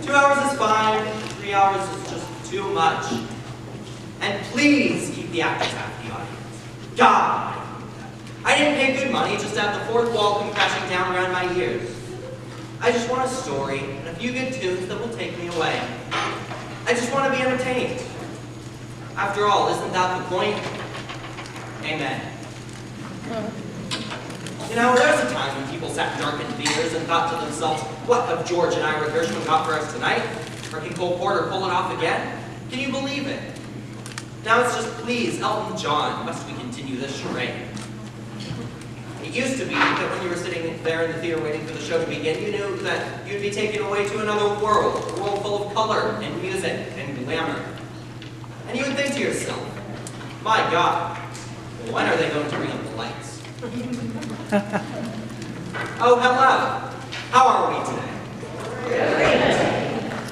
2 hours is fine, 3 hours is just too much. And please keep the actors out of the audience. God! I didn't pay good money just to have the fourth wall come crashing down around my ears. I just want a story and a few good tunes that will take me away. I just want to be entertained. After all, isn't that the point? Amen. You know, there was a time when people sat in darkened theaters and thought to themselves, what have George and Ira Gershwin got for us tonight? Or can Cole Porter pull it off again? Can you believe it? Now it's just, please, Elton John, must we continue this charade? It used to be that when you were sitting there in the theater waiting for the show to begin, you knew that you'd be taken away to another world, a world full of color and music and glamour. And you would think to yourself, my God, when are they going to bring up the lights? Oh, hello. How are we today?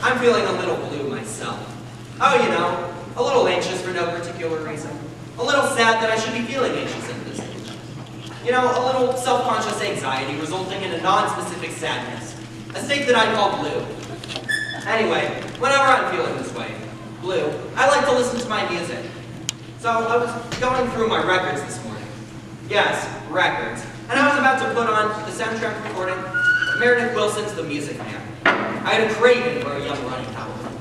I'm feeling a little blue myself. Oh, you know, a little anxious for no particular reason. A little sad that I should be feeling anxious at this age. You know, a little self-conscious anxiety resulting in a non-specific sadness. A state that I call blue. Anyway, whenever I'm feeling this way, blue, I like to listen to my music. So I was going through my records this morning. Yes, records. And I was about to put on the soundtrack recording of Meredith Willson's The Music Man. I had a craving for a Young Running album.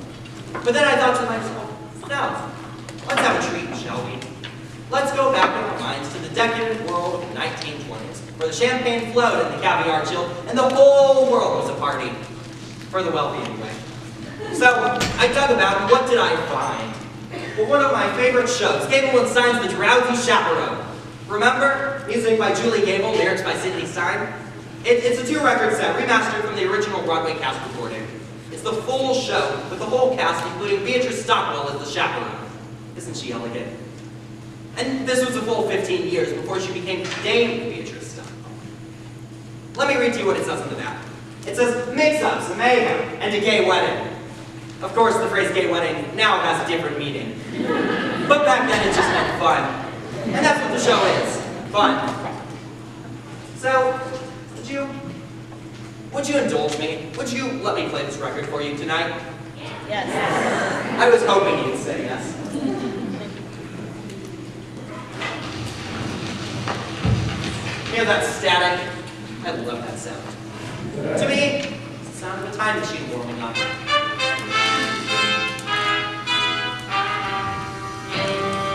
But then I thought to myself, no, let's have a treat, shall we? Let's go back in our minds to the decadent world of the 1920s, where the champagne flowed and the caviar chilled, and the whole world was a party. For the wealthy, anyway. So, I dug about, and what did I find? Well, one of my favorite shows, Gable and Stein's The Drowsy Chaperone. Remember? Music by Julie Gable, lyrics by Sidney Stein. It's a 2-record set, remastered from the original Broadway cast recording. It's the full show, with the whole cast, including Beatrice Stockwell as the chaperone. Isn't she elegant? And this was a full 15 years before she became Dame Beatrice Stockwell. Let me read to you what it says on the back. It says, mix-ups, a mayhem, and a gay wedding. Of course, the phrase gay wedding now has a different meaning. But back then it just meant fun. And that's what the show is, fun. So, would you indulge me? Would you let me play this record for you tonight? Yes. I was hoping you'd say yes. Hear that static? I love that sound. To me, it's the sound of a time machine warming up.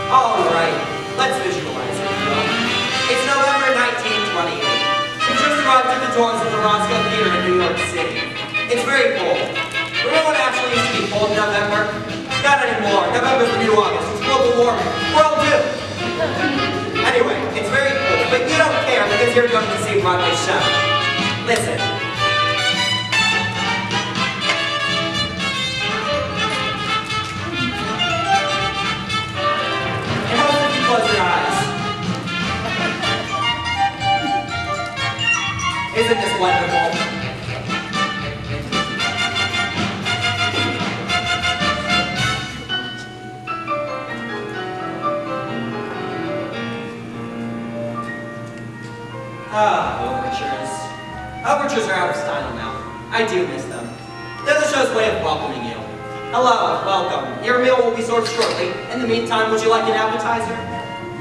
All right, let's visualize it, you know. It's November 1928. We just arrived at the doors of the Roscoe Theater in New York City. It's very cold. Remember when it actually used to be cold in November? Not anymore. November's the new August. It's global warming. We're all doomed. Anyway, it's very cold, but you don't care because you're going to see Broadway's show. Listen. It helps if you close your eyes. Isn't this wonderful? Overtures. Overtures are out of style now. I do miss them. They're the show's way of welcoming you. Hello, welcome. Your meal will be served shortly. In the meantime, would you like an appetizer?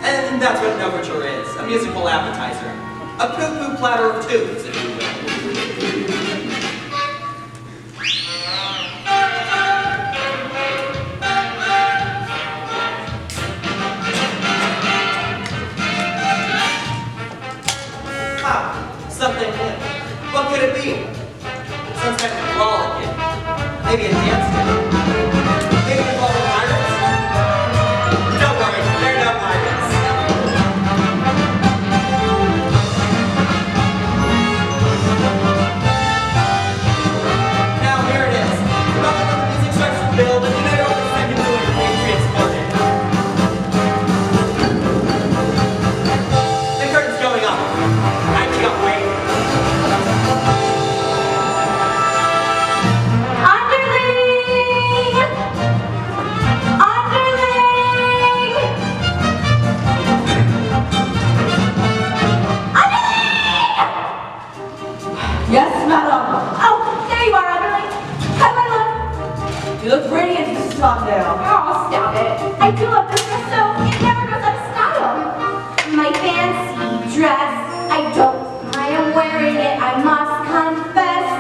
And that's what an overture is, a musical appetizer. A poo-poo platter of tunes, if you will. Something new. What could it be? Some kind of frolic kid. Maybe a dance kid. Maybe involving pirates? Don't worry, there are no pirates. Now here it is. The moment when the music starts to build and you know you're only second to it, you're transported. The curtain's going up. I can't wait. Underlings! I do love this dress so it never goes out of style. My fancy dress, I am wearing it, I must confess.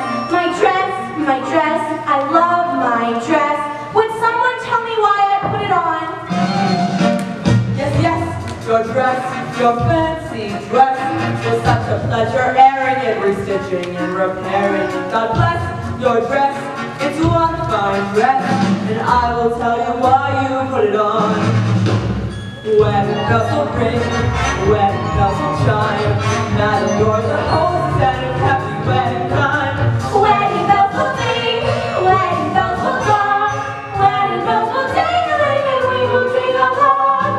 My dress, I love my dress. Would someone tell me why I put it on? Yes, your dress, your fancy dress was such a pleasure, airing it, restitching and repairing. God bless your dress, it's one fine dress, and I will tell you why you put it on. Wedding bells will ring, wedding bells will chime, Madam, you're the hostess and a happy wedding time. Wedding bells will ring, wedding bells will gong, wedding bells will ding-a-ling and we will sing along.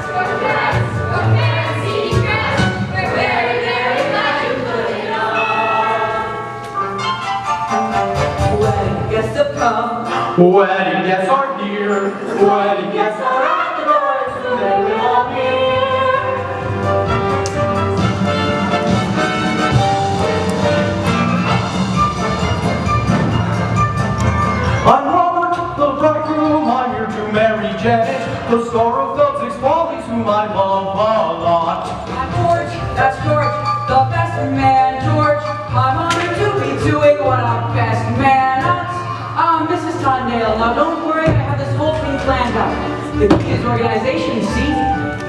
Your dress, your fancy dress, we're very, very glad you put it on. Wedding guests have come, Wedding guests are here, wedding guests are at the door, soon they will appear. I'm Robert, the bridegroom, I'm here to marry Janet, the star of Celtic's Follies, whom I love a lot. I'm George, that's George, the best man, George. I'm honored to be doing what I'm best man at. I'm Mrs. Tondale. Now don't worry, I have this whole thing planned out. The key is organization, you see?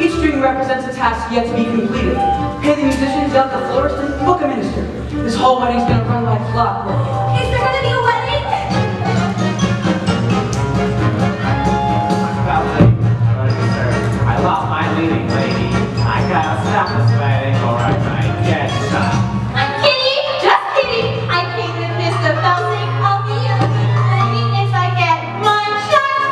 Each string represents a task yet to be completed. Pay the musicians, dump the florist, and book a minister. This whole wedding's gonna run like clockwork. Is there gonna be a wedding? Well, sir, I love my leading lady. I gotta stop this wedding or I might get shot. I'm kidding, just kidding. I came to Mr. Felsing. I'll be a good lady if I get one shot.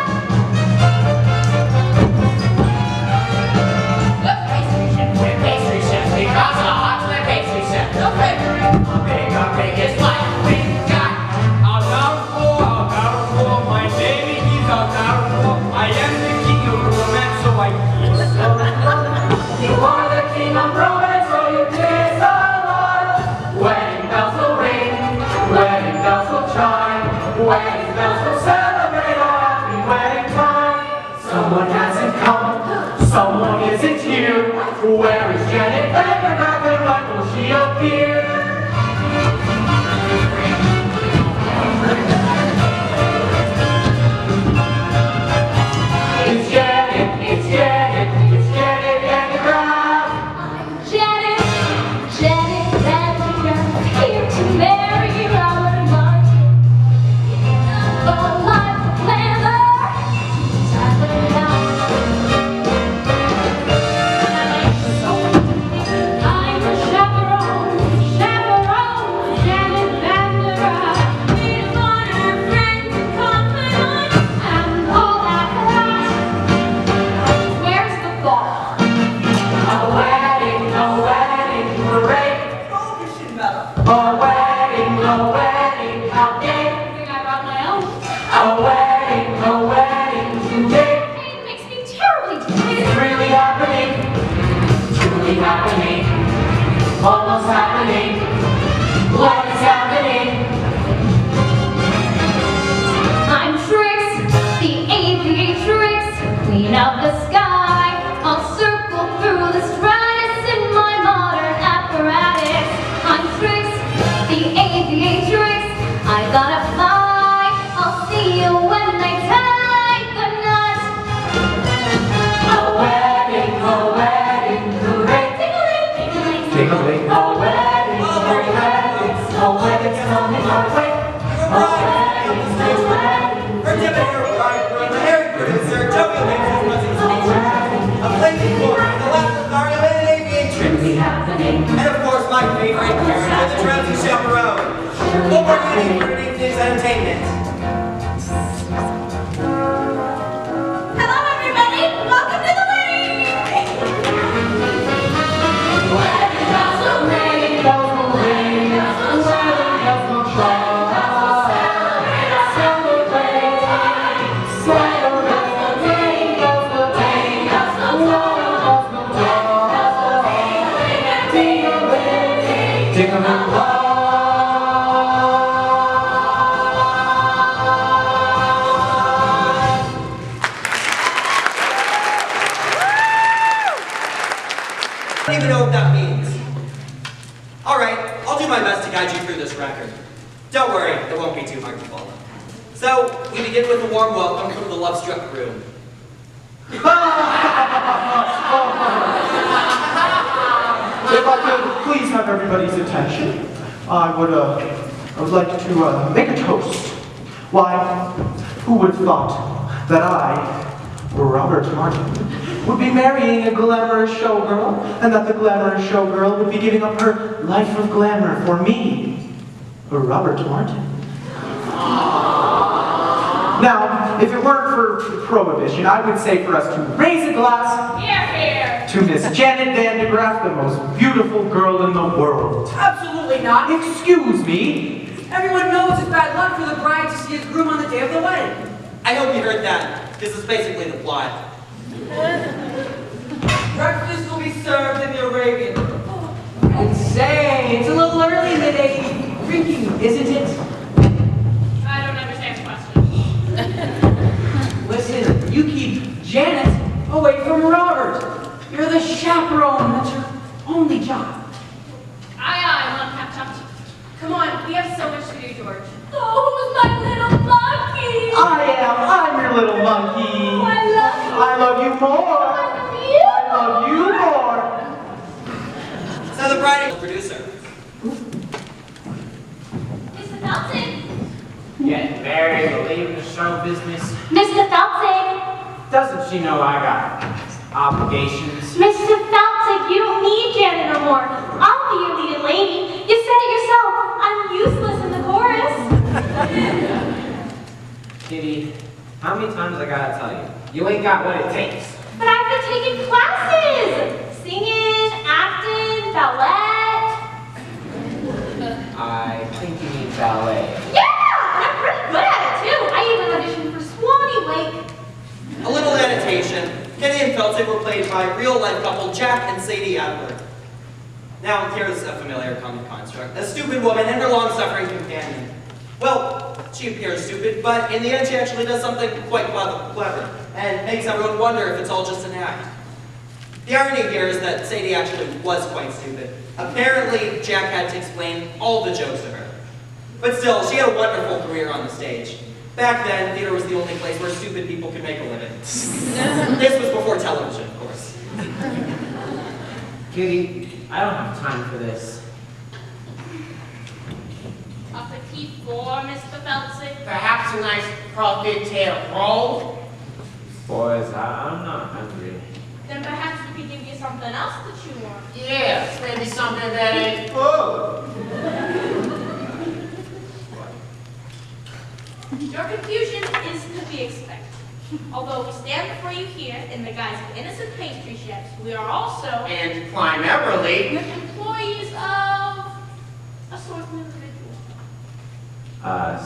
The pastry chef, because a hot pastry chef, the favorite. A big is like a big guy. I'll down for my baby, he's all down for. I am the king of romance, so I keep so You are the king of romance, so you kiss a lot. Wedding bells will ring, wedding bells will chime, wedding bells will celebrate our happy wedding time. Someone hasn't come, someone isn't here. Where is Janet Vandergraff and when will she appear? It's Janet, it's Janet, it's Janet Vandergraff. Janet Vandergraff, here to marry our Martin. A life planner, Tyler I'm the chaperone, Janet Vandergraff. We've got her friends and confidants and all that right. Where's the ball? A wedding, hooray! A wedding, how gay! I think I brought my own. A wedding, today! It makes me terribly It's dizzy. really happening, truly happening, almost happening. What is happening? I'm Trix, the aviatrix, queen of the sky. I'll circle through the stratus in my modern apparatus. I'm Trix, the aviatrix. I gotta fly. I'll see you when they tie the knot. A wedding, hooray! Ding-a-ling. A wedding, coming our way. A wedding, Her given her bridegroom, the hairy producer, Joey Langston's buzzing speeches, a flaming board, the last authority of an aviatrix. And of course, my favorite character, the Drowsy Chaperone. What more do you need for an evening's entertainment? Hello, everybody. Welcome to the wedding. Wedding bells will ring. Bells will ring. Bells will chime. Bells will chime. Bells will celebrate our happy wedding time. Bells will ding. Bells will ding. Bells will toll. Bells will toll. Bells will ding-a-ling and ding-a-ling. Ding-a-ling-bong. to guide you through this record. Don't worry, it won't be too hard to follow. So, we begin with a warm welcome from the love-struck crew. If I could please have everybody's attention, I would like to make a toast. Why, who would have thought that I, Robert Martin, would be marrying a glamorous showgirl, and that the glamorous showgirl would be giving up her life of glamour for me, Robert Martin. Now, if it weren't for prohibition, I would say for us to raise a glass to Miss Janet Van de Graaff, the most beautiful girl in the world. Absolutely not. Excuse me. Everyone knows it's bad luck for the bride to see his groom on the day of the wedding. I hope you heard that, because it's basically the plot. Breakfast will be served in the Arabian. And say, it's a little early in the day drinking, isn't it? I don't understand the question. Listen, you keep Janet away from Robert. You're the chaperone. That's your only job. Aye, Mom, tap. Come on, we have so much to do, George. Oh, who's my little monkey? I'm your little monkey. Oh, I love you. I love you more. I I love you more. So the bride is the producer. Mr. Felton. Getting married, leaving the show business. Mr. Felton. Doesn't she know I got obligations? Mr. Felton, you don't need Janet no more. I'll be your leading lady. You said it yourself. I'm useless in the chorus. Kitty, how many times I gotta tell you? You ain't got what it takes. But I've been taking classes. Singing, acting, ballet. I think you need ballet. Yeah, and I'm pretty good at it too. I even auditioned for Swanee Lake. A little annotation. Kenny and Felton were played by real-life couple Jack and Sadie Adler. Now, here's a familiar comic construct. A stupid woman and her long-suffering companion. Well, she appears stupid, but in the end she actually does something quite clever, and makes everyone wonder if it's all just an act. The irony here is that Sadie actually was quite stupid. Apparently, Jack had to explain all the jokes to her. But still, she had a wonderful career on the stage. Back then, theater was the only place where stupid people could make a living. This was before television, of course. Kitty, I don't have time for this. A petit four, Mr. Felton. Perhaps a nice profit tail roll? Boys, I'm not hungry. Then perhaps we could give you something else to chew on. Yes, maybe something that ain't food. Your confusion is to be expected. Although we stand before you here in the guise of innocent pastry chefs, we are also And primarily, employees of a certain individual.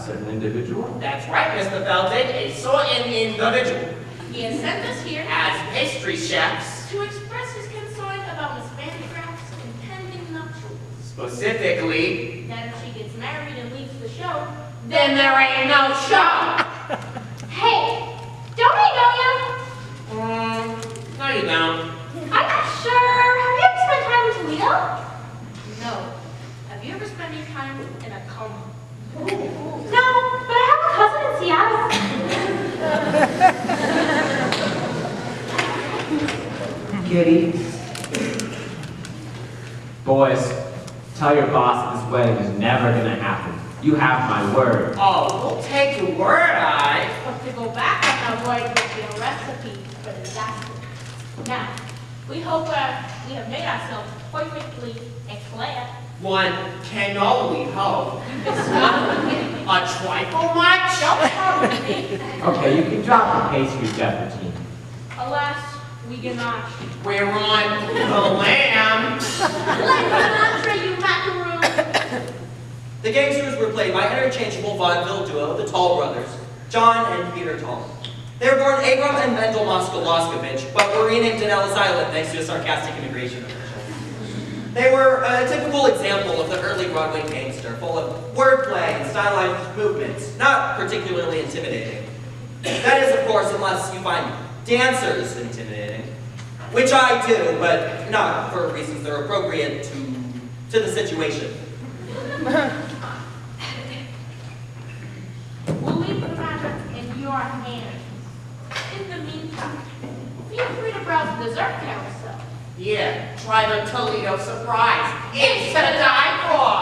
certain individual? That's right, Mr. Felton, a certain individual. He has sent us here As pastry chefs, to express his concern about Miss Van de Graaff's impending nuptials. specifically, That if she gets married and leaves the show, then there ain't no show. Hey, don't I know you? No you don't. I'm not sure. Have you ever spent time in Toledo? no. Have you ever spent your time in a coma? No, but I have a cousin in Seattle. Kitty. Boys, tell your boss this wedding is never gonna happen. You have my word. Oh, we'll take your word, I. But to go back on that word would be a recipe for disaster. Now, we hope we have made ourselves perfectly clear. One can only hope. You can stop forgetting. A trifle much? Don't start with me. Okay, you can drop the pastry, Jefferson. Alas, we cannot. We're on the lamb. Like an entree, you macaroon. The gangsters were played by interchangeable vaudeville duo, the Tall brothers, John and Peter Tall. They were born Abram and Mendel Moskowitz, but were renamed in Ellis Island thanks to a sarcastic immigration official. They were a typical example of the early Broadway gangster, full of wordplay and stylized movements, not particularly intimidating. That is, of course, unless you find dancers intimidating, which I do, but not for reasons that are appropriate to the situation. We'll leave the matter in your hands. In the meantime, feel free to browse the dessert carousel. Yeah, try the Toledo surprise. It's to die for.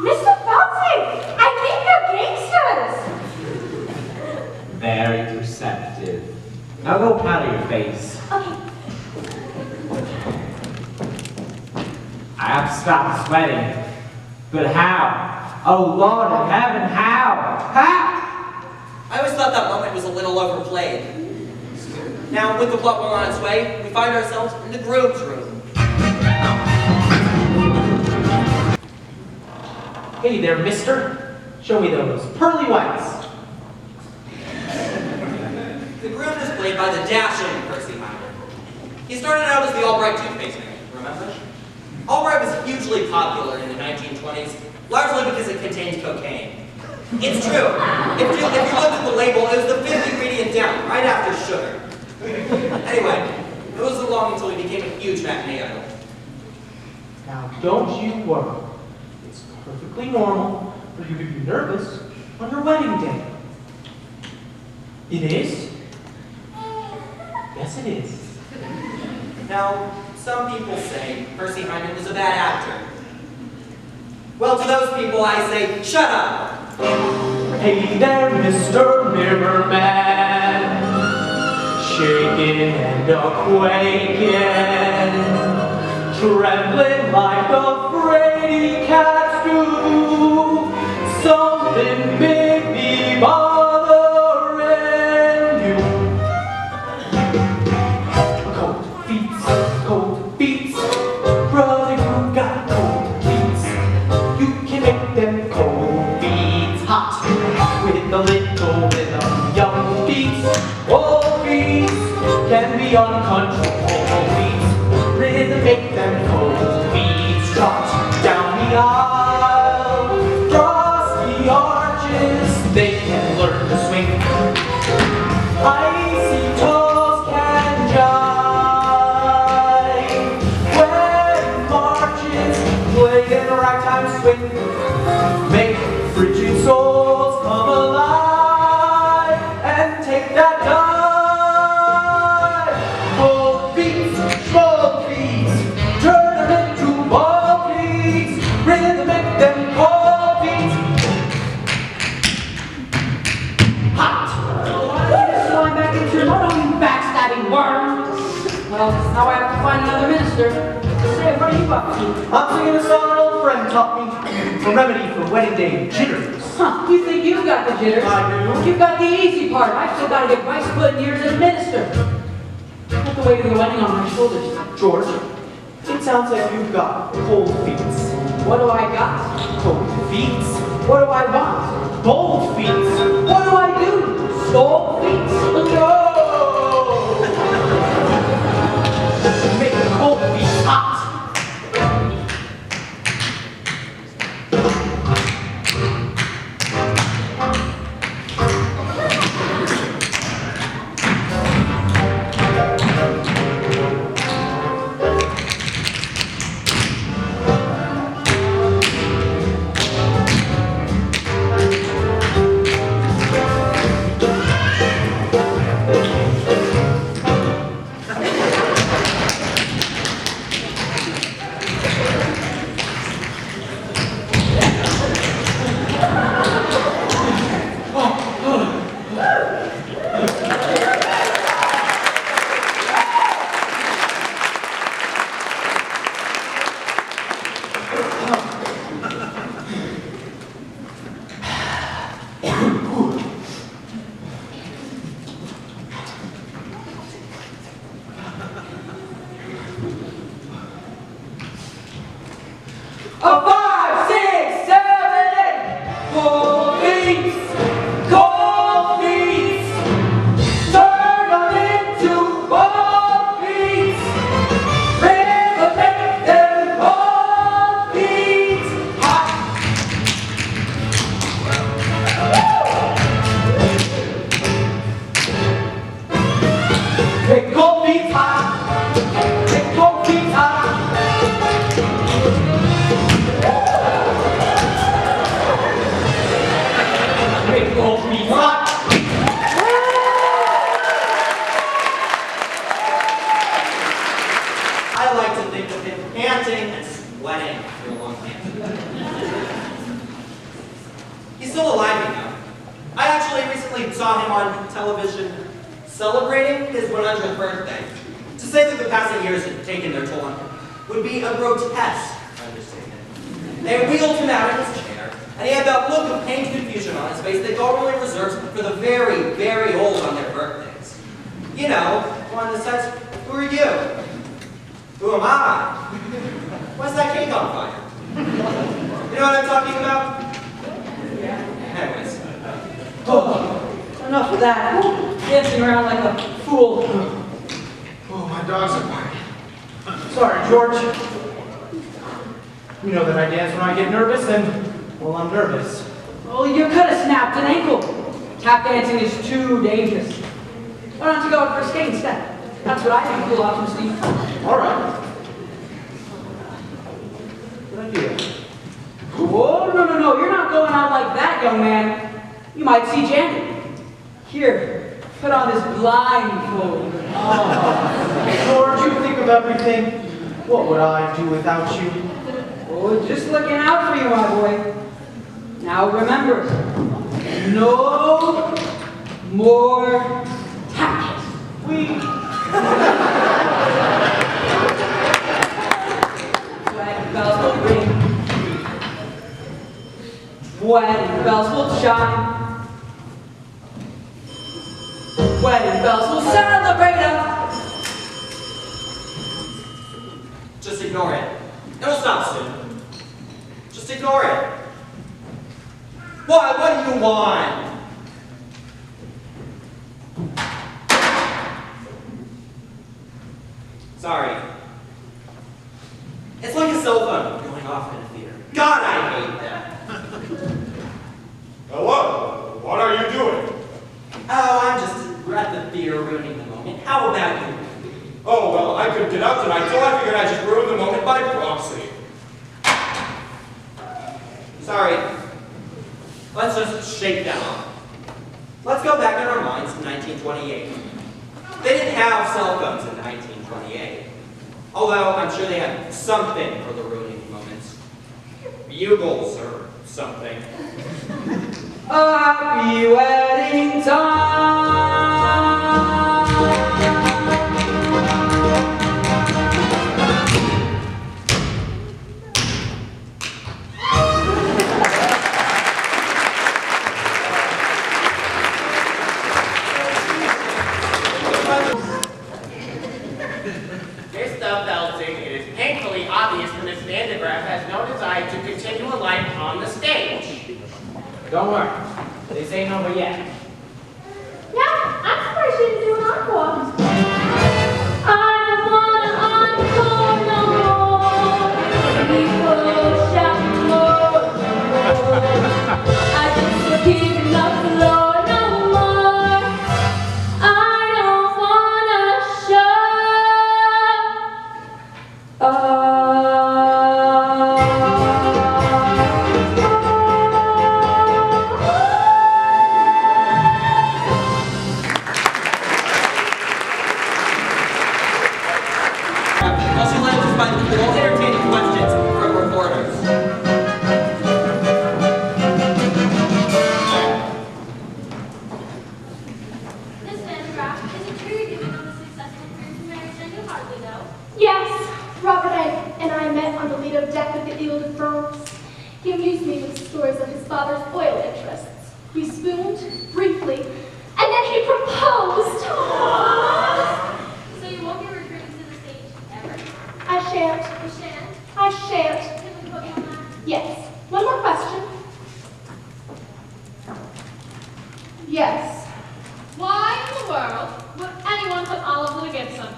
Mr. Bouncy, I think you're gangsters. Very perceptive. Now go powder your face. Okay. I have to stop sweating. But how? Oh Lord in heaven, how? How? I always thought that moment was a little overplayed. Now, with the plot well on its way, we find ourselves in the groom's room. Hey there, mister. Show me those pearly whites. The groom is played by the dashing Percy Hyman. He started out as the Albright toothpaste man, remember? Albright was hugely popular in the 1920s, largely because it contained cocaine. It's true. If you looked at the label, it was the fifth ingredient down, right after sugar. Anyway, it wasn't long until he became a huge matinee idol. Now don't you worry. It's perfectly normal for you to be nervous on your wedding day. It is? Yes, it is. Now, some people say Percy Hyman was a bad actor. Well, to those people, I say, shut up! Hey there, Mr. Mirrorman, shaking and a-quaking, trembling like the fraidy cats do. Something big be bothering you. Cold feet, brother, you got cold feet. You can make them cold feet hot with a little bit of young feet. Old feet can be uncontrolled feet. Rhythm make them cold feet trot down the aisle, cross the arches. They can learn to swing. Icy toes can jive when marches play in ragtime swing. Make frigid souls come alive and take that dive. Cold feet, turn them into ball feet. Rhythm make them cold feet. Hot. Slide back into your motto, you backstabbing worm. Well, now I have to find another minister. Say, what are you up to? I'm singing a song an old friend taught me. A remedy for wedding day jitters. Huh, you think you got the jitters? I do. You've got the easy part. I've still got to get my split years as minister. Put the weight of the wedding on my shoulders. George, it sounds like you've got cold feet. What do I got? Cold feet. What do I want? Bold feet. What do I do? Stole feet? No! Make the cold feet hot. A 5, 6, 7, 8. Cold feet, cold feet. Turn them into ball feet. Rhythm make them cold feet hot. Make cold feet hot. Make cold feet hot. like to think of him panting and sweating after a long campaign. He's still alive, you know. I actually recently saw him on television celebrating his 100th birthday. To say that the passing years had taken their toll on him would be a grotesque understatement. They wheeled him out in his chair, and he had that look of pained confusion on his face that government reserves for the very, very old on their birthdays. You know, one that says, "Who are you? Who am I? Why's that cake on fire?" You know what I'm talking about? Anyways. Oh, enough of that. Dancing around like a fool. Oh, my dogs are barking. Sorry, George. You know that I dance when I get nervous, and, well, I'm nervous. Well, you could have snapped an ankle. Tap dancing is too dangerous. Why don't you go out for a skate instead? That's what I think cool off from Steve. All right. Good idea. Whoa, no, you're not going out like that, young man. You might see Janet. Here, put on this blindfold. Oh, George, you think of everything. What would I do without you? Oh, just looking out for you, my boy. Now remember, no more tap. Wedding bells will ring. Wedding bells will chime. Wedding bells will celebrate us. Just ignore it. It'll stop soon. Just ignore it. What do you want? Sorry. It's like a cell phone going off in a theater. God, I hate that. Hello, what are you doing? Oh, I'm just at the theater ruining the moment. How about you? Oh, well, I couldn't get out tonight, so I figured I'd just ruin the moment by proxy. Sorry. Let's just shake that off. Let's go back in our minds to 1928. They didn't have cell phones in 1928. Although I'm sure they had something for the ruining moments. Bugles or something. A happy wedding time. This stuff belting, it is painfully obvious that Miss Vandegraaff has no desire to continue a life on the stage. Don't worry. This ain't over yet. Yeah, I'm surprised she didn't do an encore. I don't wanna encore no more. People shout more. I just keep enough floor no more. I don't wanna show. Also, let us find all entertaining questions from reporters. Miss Vandegraaff, is it true you're giving up a successful career to marriage and you hardly know? Yes, Robert and I met on the Lido deck of the Ile de France. He amused me with stories of his father's oil interests. We spooned briefly, and then he proposed. So you won't be returning to the stage ever? I shan't. You shan't? I shan't. Can we put you on that? Yes. One more question. Yes. Why in the world would anyone put Olive Wood against them?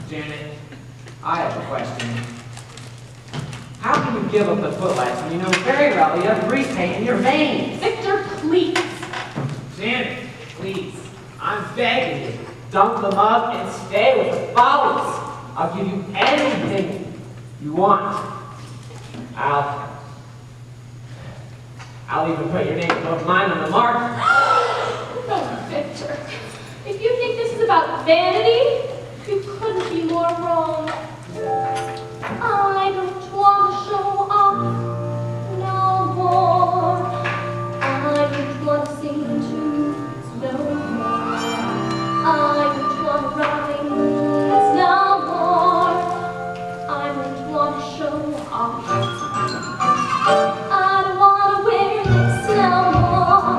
Janet, I have a question. How can you give up the footlights when you know very well you have grease paint in your veins? Victor, please. Janet, please, I'm begging you, dump them up and stay with the follies. I'll give you anything you want. I'll even put your name above mine on the mark. Oh, Victor, if about vanity, you couldn't be more wrong. I don't want to show off no more. I don't want to sing tunes no more. I don't want to rhyme no more. I don't want to show off. I don't want to wear this no more.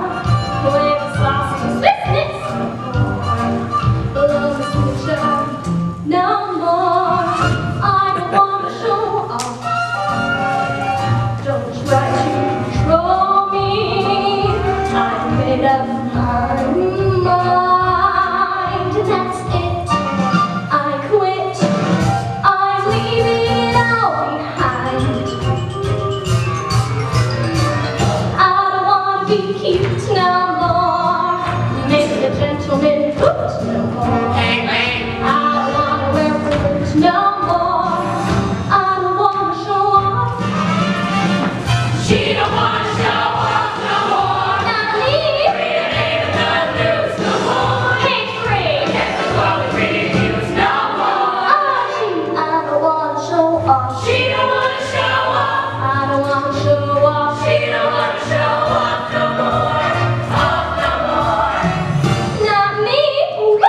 Wear the saucy business no more. Love is the job no more. I don't want to show off. Don't try to control me. I'm made up my mind. That's it. I quit. I'm leaving it all behind. I don't want to be cute no more. Make a gentleman hoot no more. Hey, man. I don't want to wear rings no more. I don't want to show off. She don't want to show off no more. Not me. It ain't enough news no more. Hey, free. Get the quality reviews no more. I don't want to show off. She don't want to show off. I don't want to show off. She don't want to show off no more. Off no more. Not me. Whee!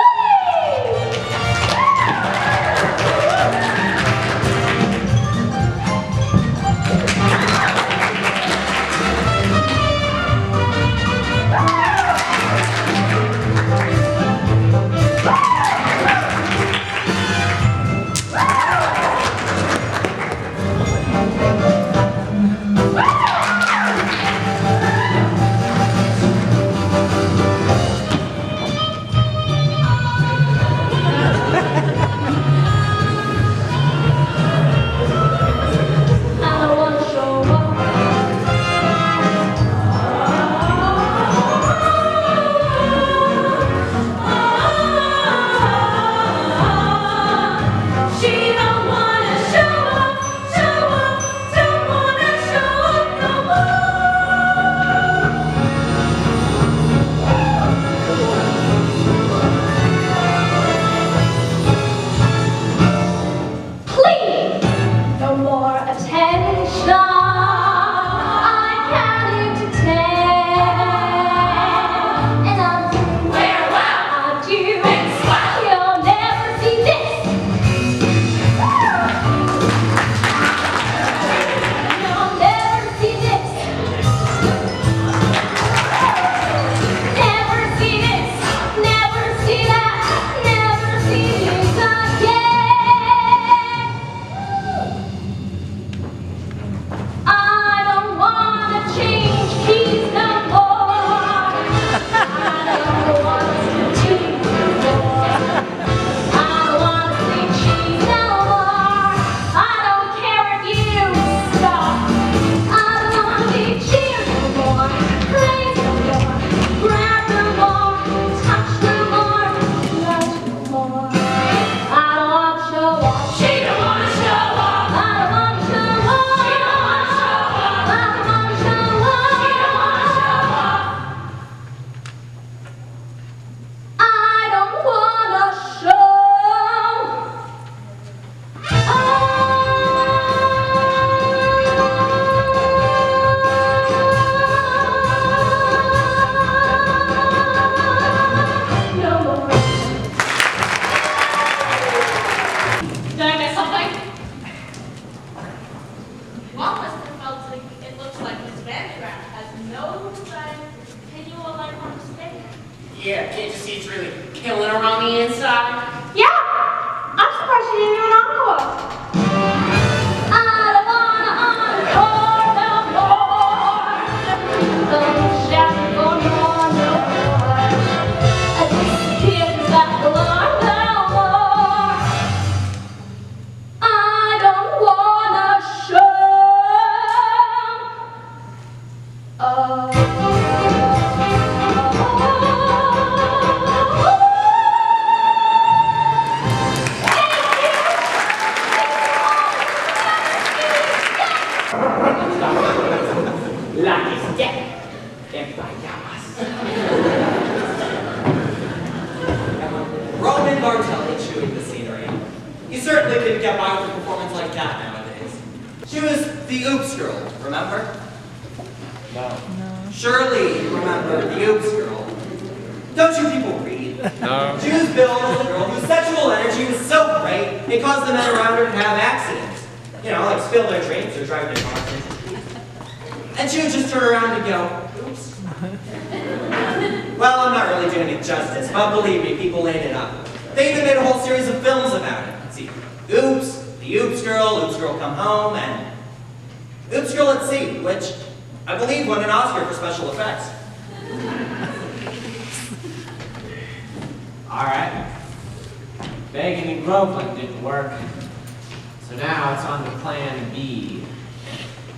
I don't want to show off. She don't want to show off, don't want to show off no Please, no more attention. I'm counting to 10, and I'll do Farewell. I'll do. Big swell. You'll never see this. You'll never see this. Never see this. Never see that. Never see this again. I don't wanna change keys no more. I don't want to change no more. I don't want to say cheese no more. I don't care if you stop. I don't want to be cheered no more. Praise no more. Grab no more. Touch no more. Love no more. I don't want to show off. She don't want to show off. I don't want to show off. She don't want to show off. I don't want to show off. She don't want to show off. I don't want to show no more. Did I miss something? Well, Mr. Felton, it looks like Miss Vandergraft has no desire to continue a life on the stage. Yeah, can't you see it's really killing her on the inside? Yeah, I'm surprised she didn't do an encore. I don't wanna encore no more. Don't shout for more no more. I just hear that alarm no more. I don't wanna show. certainly couldn't get by with a performance like that nowadays. She was the Oops girl, remember? No. Surely you remember the Oops girl. Don't you people read? No. She was billed as a girl whose sexual energy was so great, it caused the men around her to have accidents. You know, like spill their drinks or drive their cars into trees. And she would just turn around and go, oops. Well, I'm not really doing it justice, but believe me, people ate it up. They even made a whole series of films about it. See, Oops, the Oops Girl Come Home, and Oops Girl at Sea, which I believe won an Oscar for special effects. Alright. Begging and groping didn't work. So now it's on to plan B.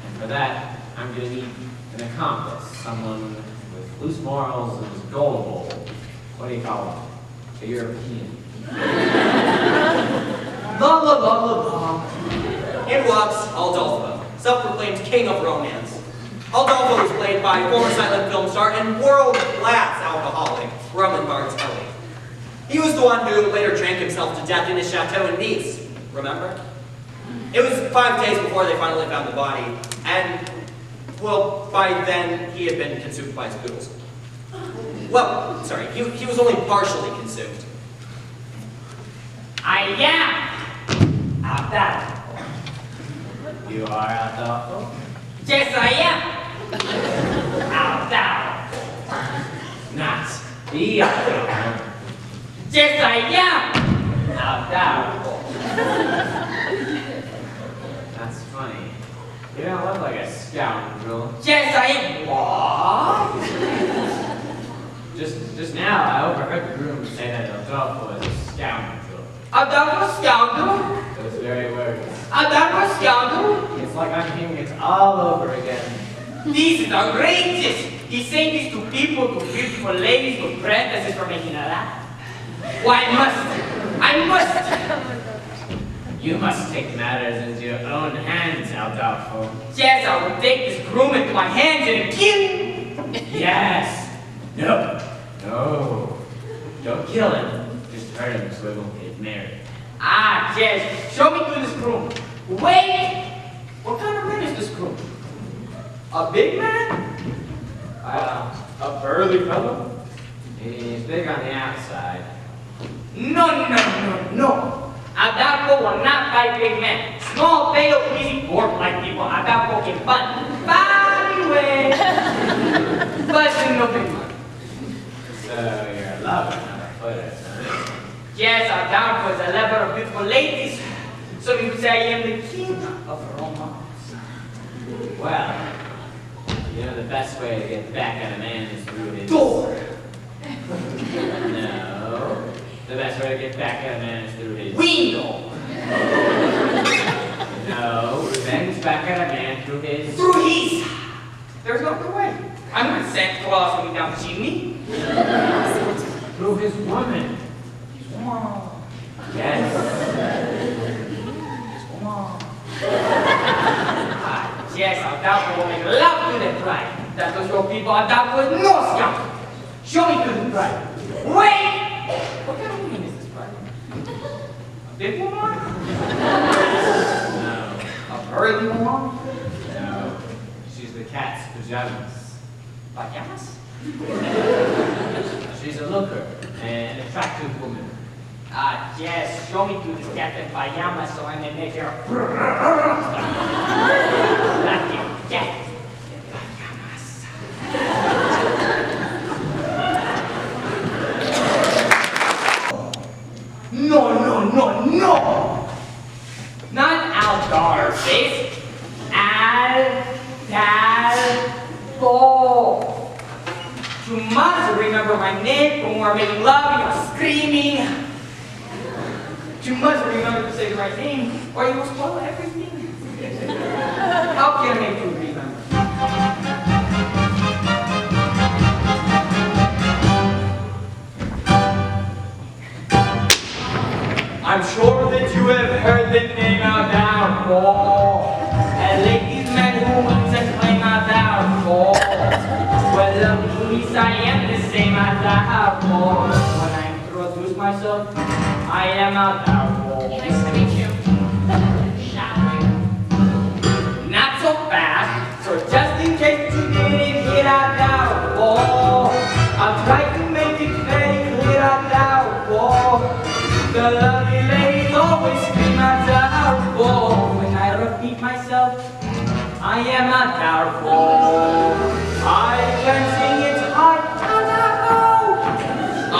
And for that, I'm gonna need an accomplice. Someone with loose morals and is gullible. What do you call them? A European. La la la la la. In walks Aldolfo, self-proclaimed king of romance. Aldolfo was played by former silent film star and world-class alcoholic Roman Bartelli. He was the one who later drank himself to death in his chateau in Nice, remember? It was 5 days before they finally found the body, and, well, by then he had been consumed by his poodles. Well, sorry, he was only partially consumed. I am Aldolfo. You are Aldolfo? Yes, I am Aldolfo. Not the Aldolfo. Yes, I am Aldolfo. That's funny. You don't look like a scoundrel. Yes, I am. What? Just now, I overheard the groom say that Aldolfo was a scoundrel. Aldolfo scoundrel? Those very words. Aldolfo scoundrel? It's like I'm hearing it all over again. This is outrageous! He's saying this to people, to beautiful ladies, to princesses for making a laugh. Why, I must! You must take matters into your own hands, Aldolfo. Yes, I will take this groom into my hands and kill him! Yes! No! Don't kill him. Just hurt him so he won't get married. Ah, yes. Show me to this groom. Wait! What kind of man is this groom? A big man? A burly fellow? He's big on the outside. No. Aldolfo will not fight big men. Small, pale, easy, fork-like people. Aldolfo can butt. Anyway. But no big man. So you're a lover, not a footer, huh? Yes, Aldolfo is a lover of beautiful ladies. So you would say I am the king of romance. Well, you know the best way to get back at a man is through his door. No. The best way to get back at a man is through his window. No. Revenge back at a man through his... Through his... There's no other way. I'm not Santa Claus coming down the chimney. Through his woman. His woman. Yes. His woman. Yes, Aldolfo will make love to the bride. That those your people Aldolfo is no scoundrel. Show me to the bride. Wait! What kind of woman is this bride? A big woman? No. A burly woman? No. She's the cat's pajamas. Pajamas? She's a looker, an attractive woman. Yes, show me to this cat in pajamas so I may make her like a cat in pajamas. No! Not Aldolfo. Aldolfo. You must remember my name when we're making love and you're screaming. You must remember to say the right name or you will spoil everything. How can I make you remember? I'm sure that you have heard the name Aldolfo. And ladies men who want to claim Aldolfo. Well, at least I am the same Aldolfo. When I introduce myself, I am Aldolfo. Nice to meet you. The lovely ladies always scream I'm doubtful. When I repeat myself, I am not doubtful. I can sing it high and low. I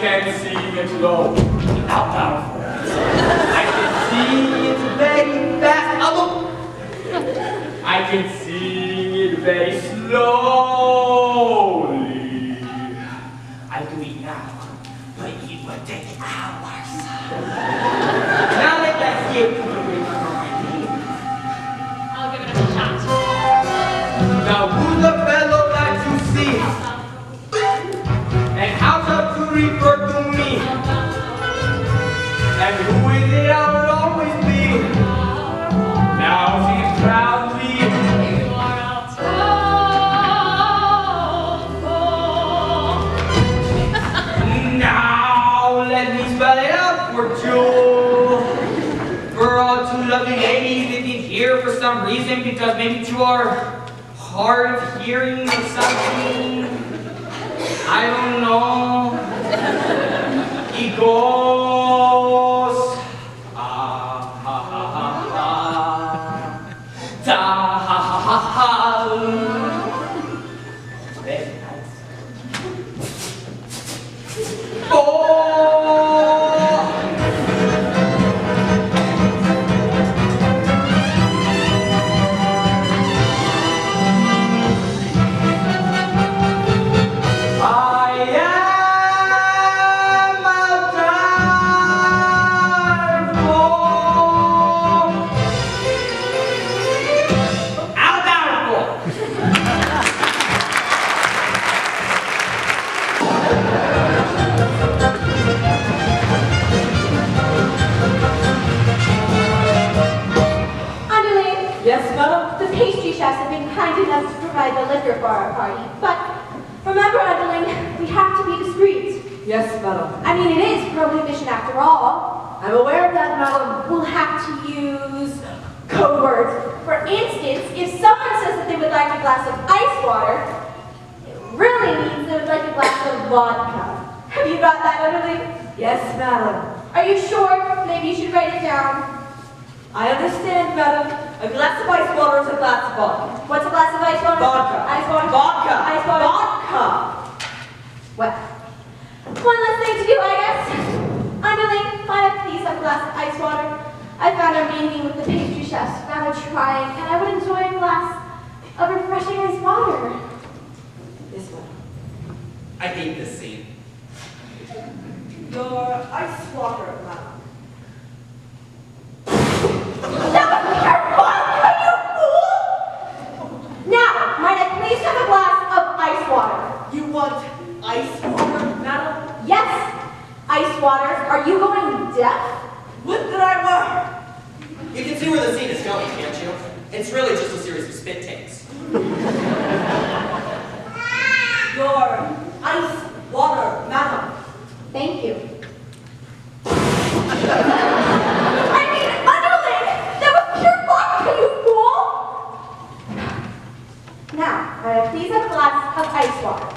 can sing it low. Not doubtful. I can sing it very fast. I can sing it very slowly. I do it now, but it will take hours. Now let us hear from my name. I'll give it a shot. Now who's the fellow that you see? And how's up to refer to me? And who is it I will always be? Now she's proudly. You are all Now let me spell it out for Joe. For all two lovely ladies, if you hear for some reason, because maybe you are hard of hearing or something. I don't know. He goes. Ah ha ha ha ha. Da ha ha ha ha. Very nice. Oh! I am a doubtful. Out doubtful. Underling, Yes, madam? the pastry chefs have been kind enough to provide the liquor for our party, but remember, Underling, we have to be discreet. Yes, madam. I mean, it is prohibition after all. I'm aware of that, madam. We'll have to use code words. For instance, if someone says that they would like a glass of ice water, it really means they would like a glass of vodka. Have you got that, Underling? Yes, madam. Are you sure? Maybe you should write it down. I understand, madam. A glass of ice water is a glass of vodka. What's a glass of ice water? Vodka. Ice water. Vodka. Ice water. Vodka. Well, one less thing to do, I guess. Underling, might I please have a glass of ice water? I found our meeting with the pastry chefs rather trying, and I would enjoy a glass of refreshing ice water. Yes, madam. I hate this scene. Your ice water, madam. That was pure vodka, you fool! Now, might I please have a glass of ice water? You want ice water, madam? Yes, ice water. Are you going deaf? Would that I were! You can see where the scene is going, can't you? It's really just a series of spit takes. Your ice water, madam. Thank you. I mean, Underling, that was pure vodka, you fool! Now, might I please have a glass of ice water?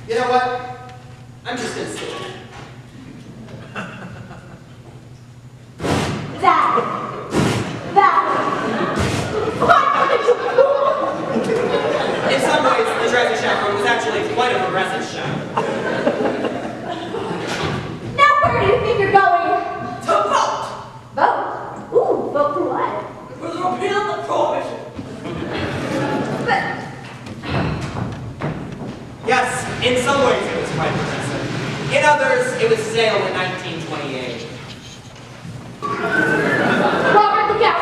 You know what? I'm just gonna sit. That. Vodka, you fool! In some ways, the Drowsy Chaperone was actually quite a progressive show. Now, where do you think you're going? To vote! Vote. Ooh, vote for what? For the repeal of the prohibition. But, Yes, in some ways it was quite progressive. In others, it was stale in 1928. Robert, look out!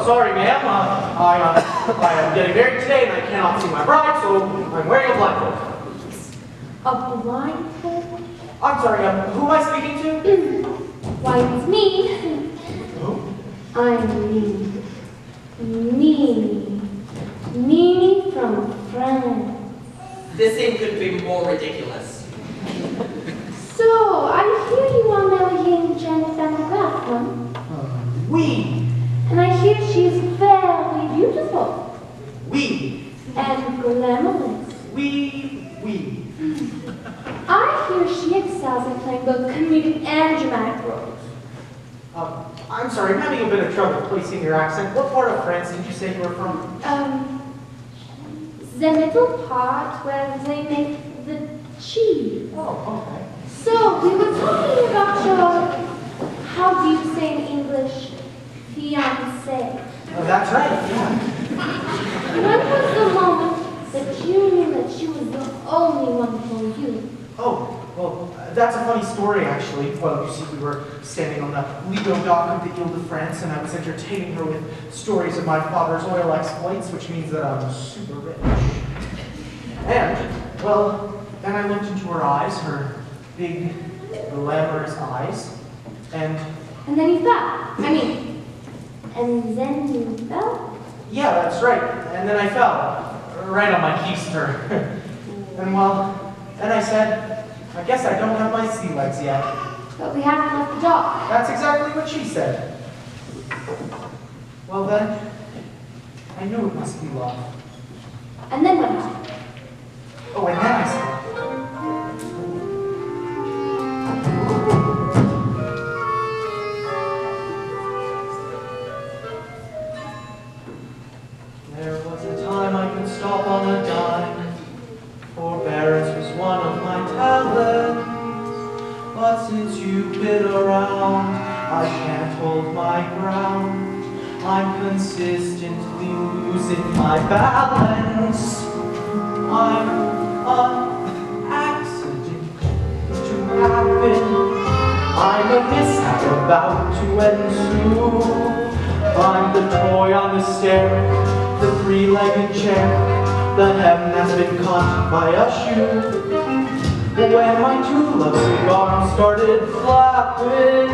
Sorry, ma'am. I am getting married today and I cannot see my bride, so I'm wearing a blindfold. A blindfold? I'm sorry, who am I speaking to? Why, it's me. I'm Mimi from France. This scene couldn't be more ridiculous. So, I hear you are marrying Janet Van de Graaff, huh? Oui. And I hear she's very beautiful Oui. and glamorous. Oui. Oui. in both comedic and dramatic roles. I'm sorry, I'm having a bit of trouble placing your accent. What part of France did you say you were from? The middle part where they make the cheese. Oh, okay. So, we were talking about your, how do you say in English, fiancé. Oh, that's right, yeah. When was the moment that you knew that she was the only one for you? Oh, well, that's a funny story, actually. Well, you see, we were standing on the Lido dock of the Ile-de-France, and I was entertaining her with stories of my father's oil exploits, which means that I'm super rich. And, well, then I looked into her eyes, her big, glamorous eyes, and And then you fell. And then you fell? yeah, that's right. And then I fell, right on my keister. And well, then I said, I guess I don't have my sea legs yet. But we haven't left the dock. That's exactly what she said. Well then, I knew it must be love. And then what happened? Oh, and then I said, there was a time I could stop on a dime. Forbearance was one of my talents. But since you've been around, I can't hold my ground. I'm consistently losing my balance. I'm an accident to happen. I'm a mishap about to ensue. I'm the toy on the stair, the three-legged chair, the hem that's been caught by a shoe. When my two lovely arms started flapping,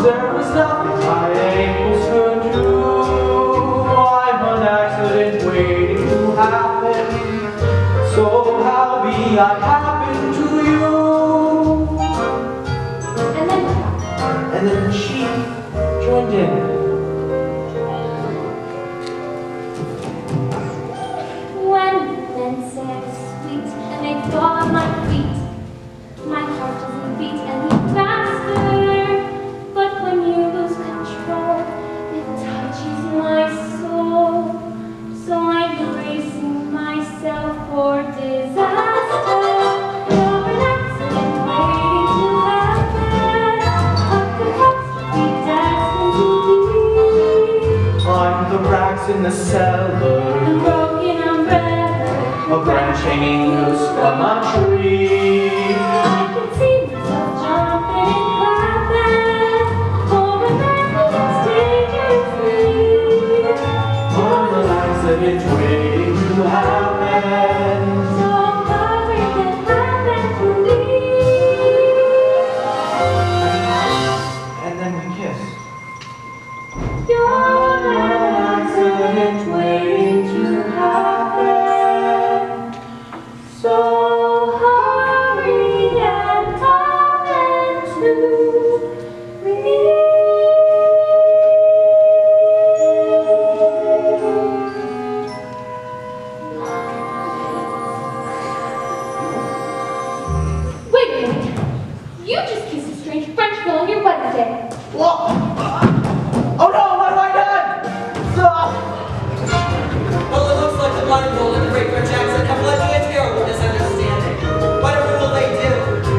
there was nothing my ankles could do. I'm an accident waiting to happen, so how be I happen to you? And then what happened? And then she joined in. When men say I'm sweet and they fall at my feet, my heart doesn't beat any faster. But when you lose control, it touches my soul. So I'm bracing myself for disaster. You're an accident waiting to happen. A catastrophe destined to be. I'm the rags in the cellar, A broken umbrella. a branch hanging loose from a tree. I can see myself jumping and clapping for a man who lives dangerously. I'm an accident waiting to happen. So hurry and happen to me. And then we kiss. You're an accident waiting to happen. So hurry and happen to me. Wait a minute. You just kissed a strange French girl on your wedding day. What? Oh no, what have I done? Stop! Well, it looks like the blindfold and the great French accent have led to a terrible misunderstanding. Whatever will they do?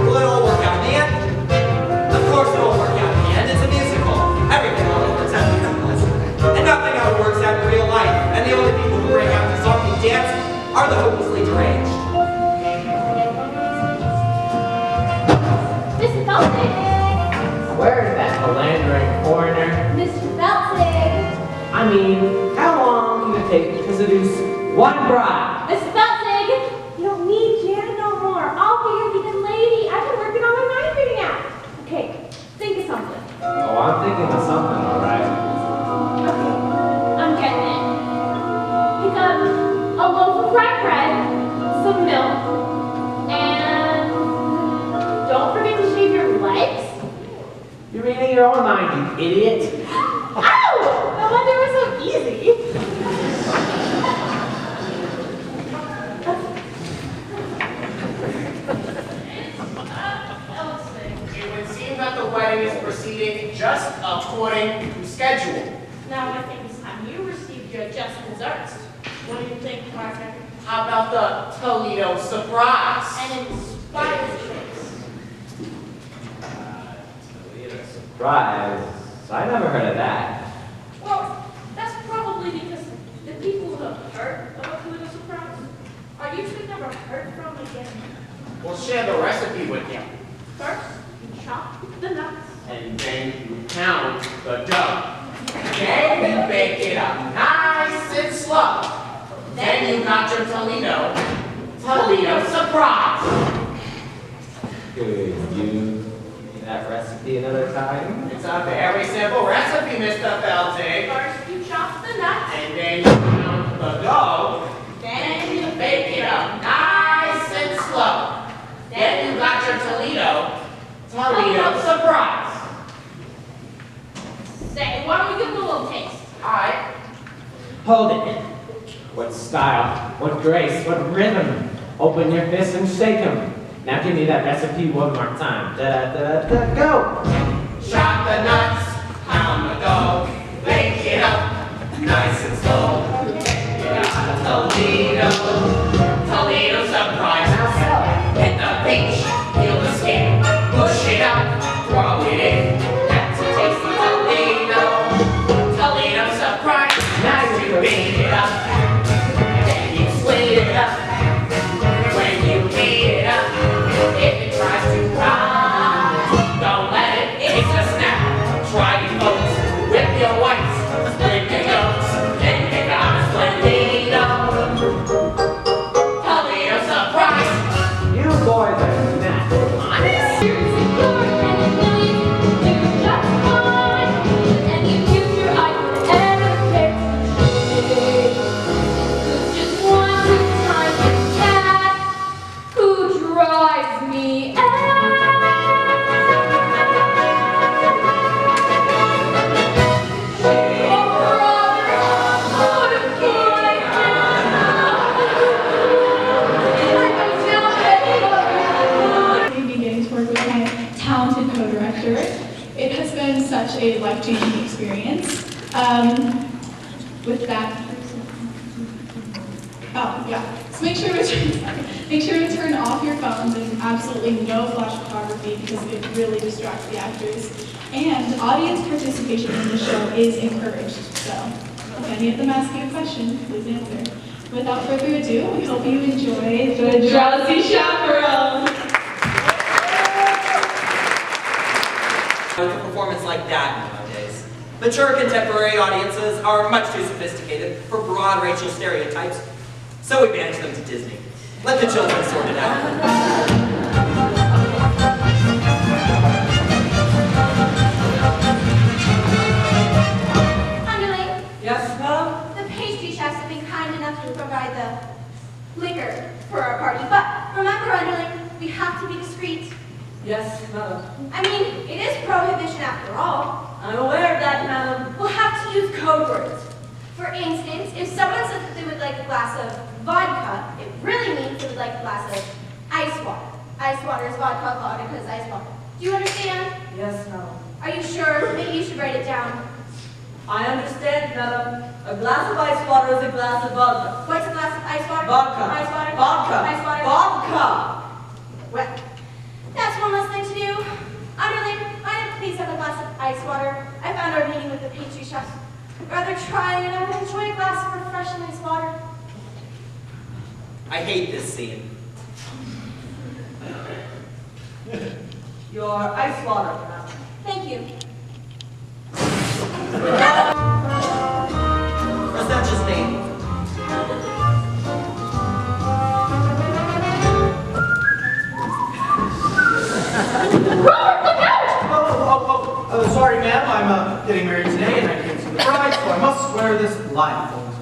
Will it all work out in the end? Of course it will work out in the end. It's a musical. Everything on it works out in the end. And nothing ever works out in real life. And the only people who break out to song and dance are the hopelessly deranged. Mr. Felton! Where's that philandering foreigner? Mr. Felton! I mean, how long can it take to seduce one bride? Mr. Felton! You don't need Jan no more. I'll be your vegan lady. I've been working on my mind reading app. Okay, think of something. Oh, I'm thinking of something, all right. Okay, I'm getting it. Pick up a loaf of fried bread, some milk, and don't forget to shave your legs. You're reading your own mind, you idiot. Ow! No wonder it was so easy. Elsie. eating just according to schedule. Now I think it's time you received your just desserts. What do you think, Parker? How about the Toledo surprise? And inspires tricks. Toledo surprise. I never heard of that. Well, that's probably because the people who have heard of a Toledo surprise are usually never heard from again. We'll share the recipe with you. First, you chop the nuts. And then you pound the dough. Then you bake it up nice and slow. Then you got your Toledo surprise. Could you give me that recipe another time? It's a very simple recipe, Mr. Felton. First, you chop the nuts. And then you pound the dough. Then you bake it up nice and slow. Then you got your Toledo surprise. Say, why don't we give it a little taste? Alright. Hold it. What style, what grace, what rhythm. Open your fists and shake 'em. Now give me that recipe one more time. Da-da-da-da, go! Chop the nuts, pound the dough, bake it up, nice and slow. Toledo surprise. Hit the peach, peel the skin, push it up, throw it in. That's a tasty Toledo surprise. Now you beat it up, then you sweet it up. When you heat it up, if it tries to rise, don't let it, it's a snap. Try it, folks, whip your whites, split your yolks, then pick out a Toledo surprise. You boys are nuts. Honest? It has been such a life-changing experience. With that, so make sure to turn off your phones and absolutely no flash photography because it really distracts the actors. And audience participation in the show is encouraged. So if any of them ask you a question, please answer. Without further ado, we hope you enjoy the Drowsy Chaperone. With a performance like that nowadays. Mature contemporary audiences are much too sophisticated for broad racial stereotypes, so we banished them to Disney. Let the children sort it out. Underling, Yes, ma'am? the pastry chefs have been kind enough to provide the liquor for our party, but remember, Underling, we have to be discreet. Yes, madam. I mean, it is prohibition after all. I'm aware of that, madam. We'll have to use code words. For instance, if someone says that they would like a glass of vodka, it really means they would like a glass of ice water. Ice water is vodka, vodka is ice water. Do you understand? Yes, madam. Are you sure? Maybe you should write it down. I understand, madam. A glass of ice water is a glass of vodka. What's a glass of ice water? Vodka. Ice water? Vodka. Ice water? Vodka. Well, that's one less thing to do. Underling, might I please have a glass of ice water? I found our meeting with the pastry chefs rather trying, and I would enjoy a glass of refreshing ice water. I hate this scene. Your ice water, madam. Thank you. Or is that just me? Sorry, ma'am. I'm getting married today, and I can't see the bride, so I must wear this blindfold.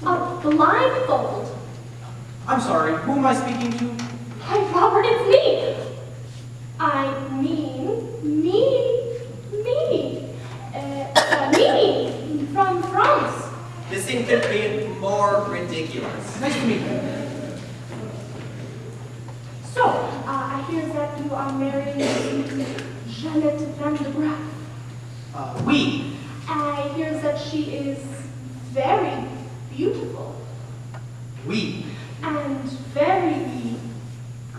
A blindfold? I'm sorry. Who am I speaking to? Hi, Robert, it's me. I mean, me. Me, from France. This scene could be more ridiculous. Nice to meet you. So, I hear that you are marrying Jeannette Van de Graaff. We. I hear that she is very beautiful We. and very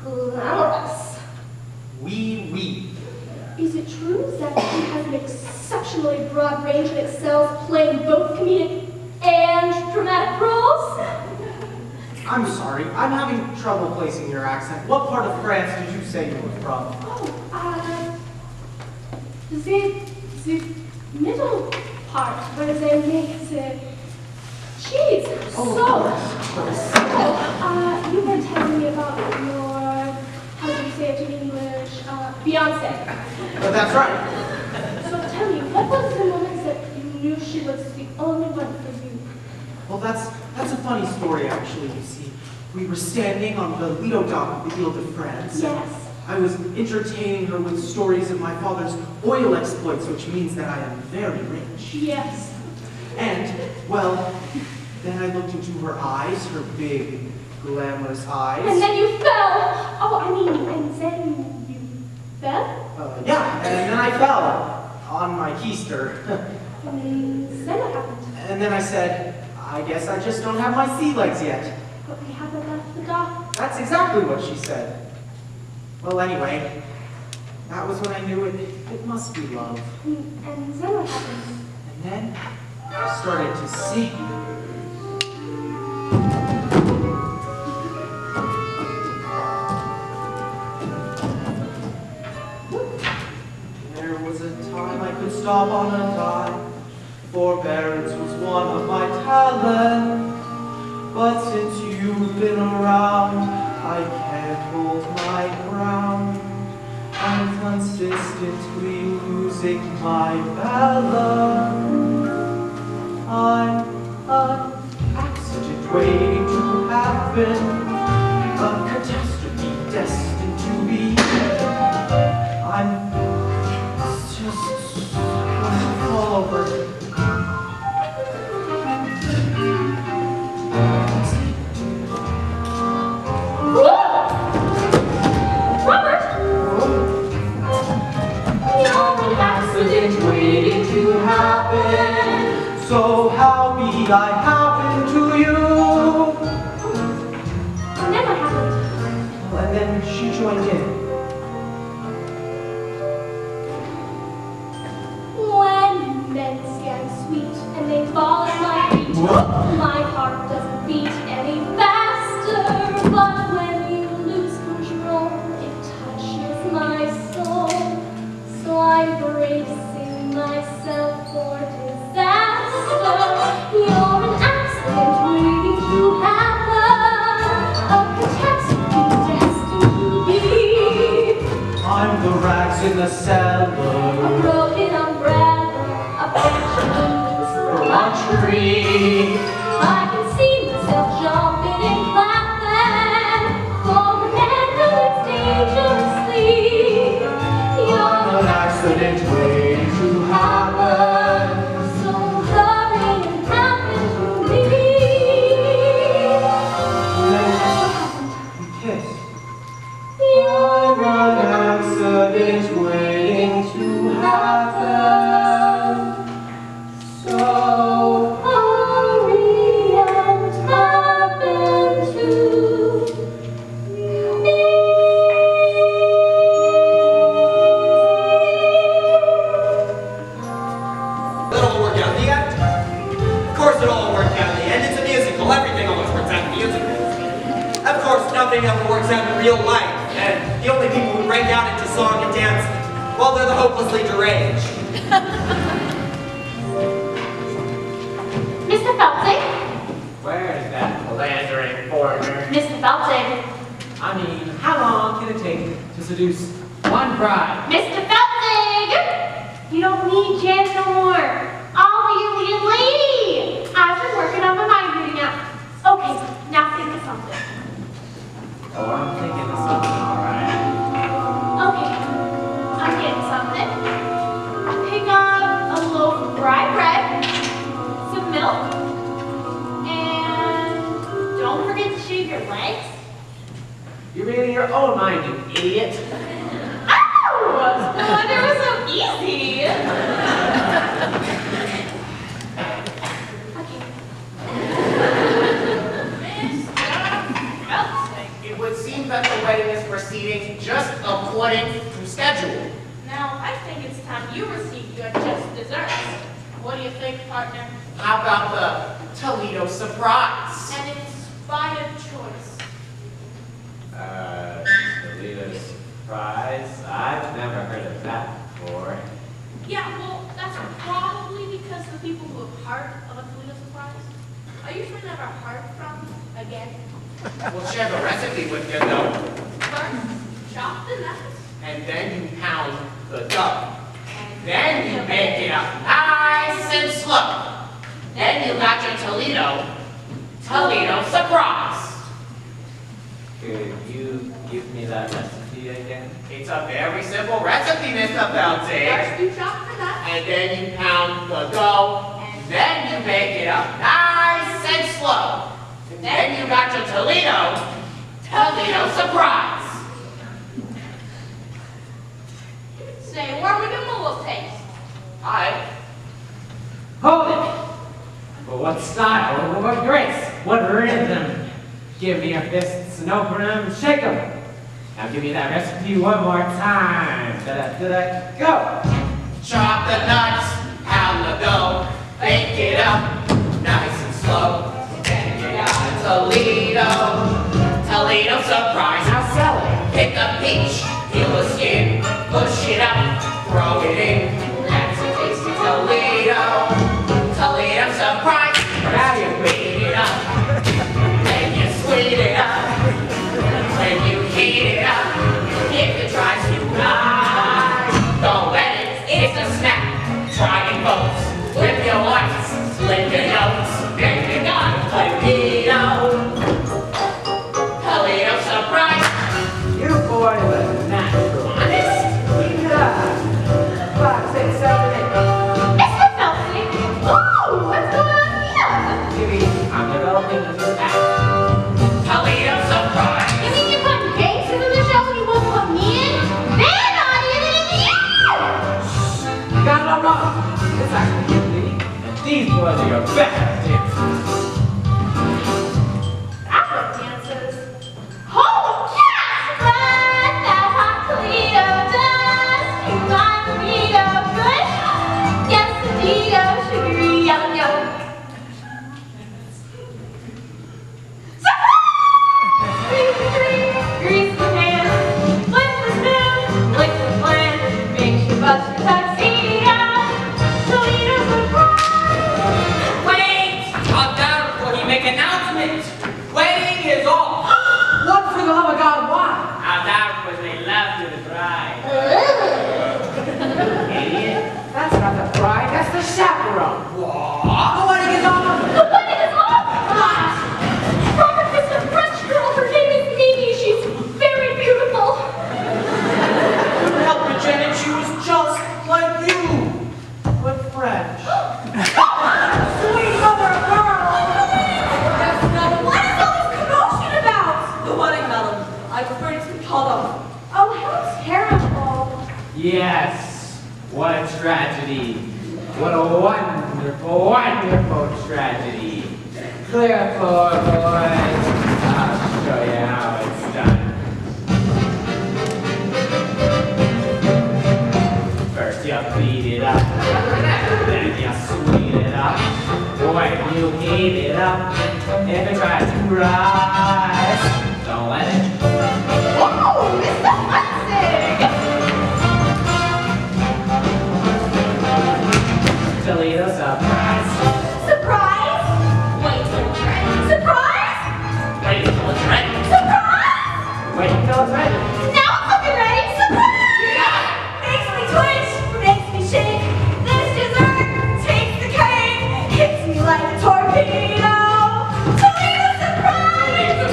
glamorous. We. Is it true that she has an exceptionally broad range and excels playing both comedic and dramatic roles? I'm sorry, I'm having trouble placing your accent. What part of France did you say you were from? Oh, the middle part where they make the cheese. You were telling me about your, how do you say it in English, Beyonce. That's right. So tell me, what was the moment that you knew she was the only one for you? Well, that's a funny story, actually, you see. We were standing on the Lido dock of the Ile de France. Yes. I was entertaining her with stories of my father's oil exploits, which means that I am very rich. Yes. And, well, then I looked into her eyes, her big, glamorous eyes. And then you fell. And then you fell? Yeah, and then I fell on my keister. And then what happened? And then I said, I guess I just don't have my sea legs yet. But we haven't left the dock. That's exactly what she said. Well, anyway, that was when I knew it must be love. And then what happened? And then I started to sing. There was a time I could stop on a dime. Forbearance was one of my talents. But since you've been around, I can't hold my ground. I'm consistently losing my balance. I'm an accident waiting to happen, a catastrophe destined to be. I'm just going to fall over. Waiting to happen. So how be I happen to you? And then what happened? Well, and then she joined in. When men scan sweet and they fall in my feet, my heart doesn't beat any faster. But when you lose control, it touches my soul. So I'm bracing myself for disaster. You're an accident waiting to happen, a catastrophe destined to be. I'm the rags in the A cellar, broken umbrella, a passion for a tree. I can see myself jumping and clapping for a man who lives dangerously. You're an accident waiting to happen. so hurry and happen to me. We kissed. I'm an accident waiting to happen. So hurry and happen to me. That all work out in the end? Of course it all worked out in the end. It's a musical. Everything always works out in musicals. Of course, nothing ever works out in real life. And the only people who break out into song and dance, well, they're the hopelessly deranged. Mr. Feltzig? Where is that philandering foreigner? Mr. Feltzig? I mean, how long can it take to seduce one bride? Mr. Feltzig! You don't need Jen no more. I'll be your lead lady. I've been working on my mind reading out. Okay, now think of something. Oh, I'm thinking of something, all right. Okay, I'm getting something. Pick up a loaf of rye bread, some milk, and don't forget to shave your legs. You're reading your own mind, you idiot. Ow! No wonder it was so easy. proceeding just according to schedule. Now, I think it's time you received your just desserts. What do you think, partner? How about the Toledo surprise? An inspired choice. Toledo surprise? I've never heard of that before. Yeah, well, that's probably because the people who have heard of a Toledo surprise are usually never heard from again. We'll share the recipe with you though. First, chop the nuts. And then you pound the dough. Then you make it up nice and slow. Then you got your Toledo surprise. Could you give me that recipe again? It's a very simple recipe, Mr. Belty. First, you chop the nuts. And then you pound the dough. Then you make it up nice and slow. Then you got your Toledo surprise. Say, where we do a little taste? Hi. Hold it! But what style? What grace? What rhythm? Give me your fists and open them and shake them. Now give me that recipe one more time. Da-da-da-da, go! Chop the nuts, pound the dough, bake it up nice and slow. Then you got a Toledo surprise. Now sell it. Pick a peach, peel the skin, push it up, throw it in. That's a tasty Toledo surprise. Now you beat it up, then you sweet it up, then you heat it up. If it tries to rise, don't let it, it's a snack. Try it folks, whip your whites, lick your notes, then you got Toledo surprise. You boys are natural. Honest? Yeah. 5, 6, 7, 8. Mr. Felty! Whoa! What's going on here? Maybe I'm developing a new act. Toledo surprise. You mean you put gangsters in the show and you won't put me in? They're not even in the You got it all wrong. It's actually you, Lee. And these boys are your best dancers. Holy cats! Let that hot Toledo dust to my burrito. Good? Yes, indeed, oh, sugary yum yum. Surprise! Grease the tree, grease the pan, flip the spoon, lick the plan, make sure bust your tuxedo. Toledo surprise! Wait! Calm down before you make announcement. Wedding is off. What for the love of God, why? How's that because they love to the bride? Idiot. That's not the bride, that's the chaperone. What? The wedding is on. The wedding is off! Robert kissed a French girl. Her name is Mimi. She's very beautiful. Couldn't help it, Janet. She was just like you. But French. Sweet mother of pearl. That's not what is all this commotion about? The wedding, madam. I prefer it to be called off. Oh, how terrible. Yes. What a tragedy. What a wonderful, wonderful tragedy. Clear floor, boys. I'll show you how it's done. First you beat it up, then you sweet it up. When you heat it up, if it tries to rise, don't let it. Whoa, Mr. Hudson! Toledo surprise. Surprise! Wait till it's ready. Surprise! Wait until it's ready. Surprise! Wait until it's ready. Now it's looking ready. Surprise! Makes me twitch, makes me shake. This dessert takes the cake. Hits me like a torpedo. Toledo surprise! Toledo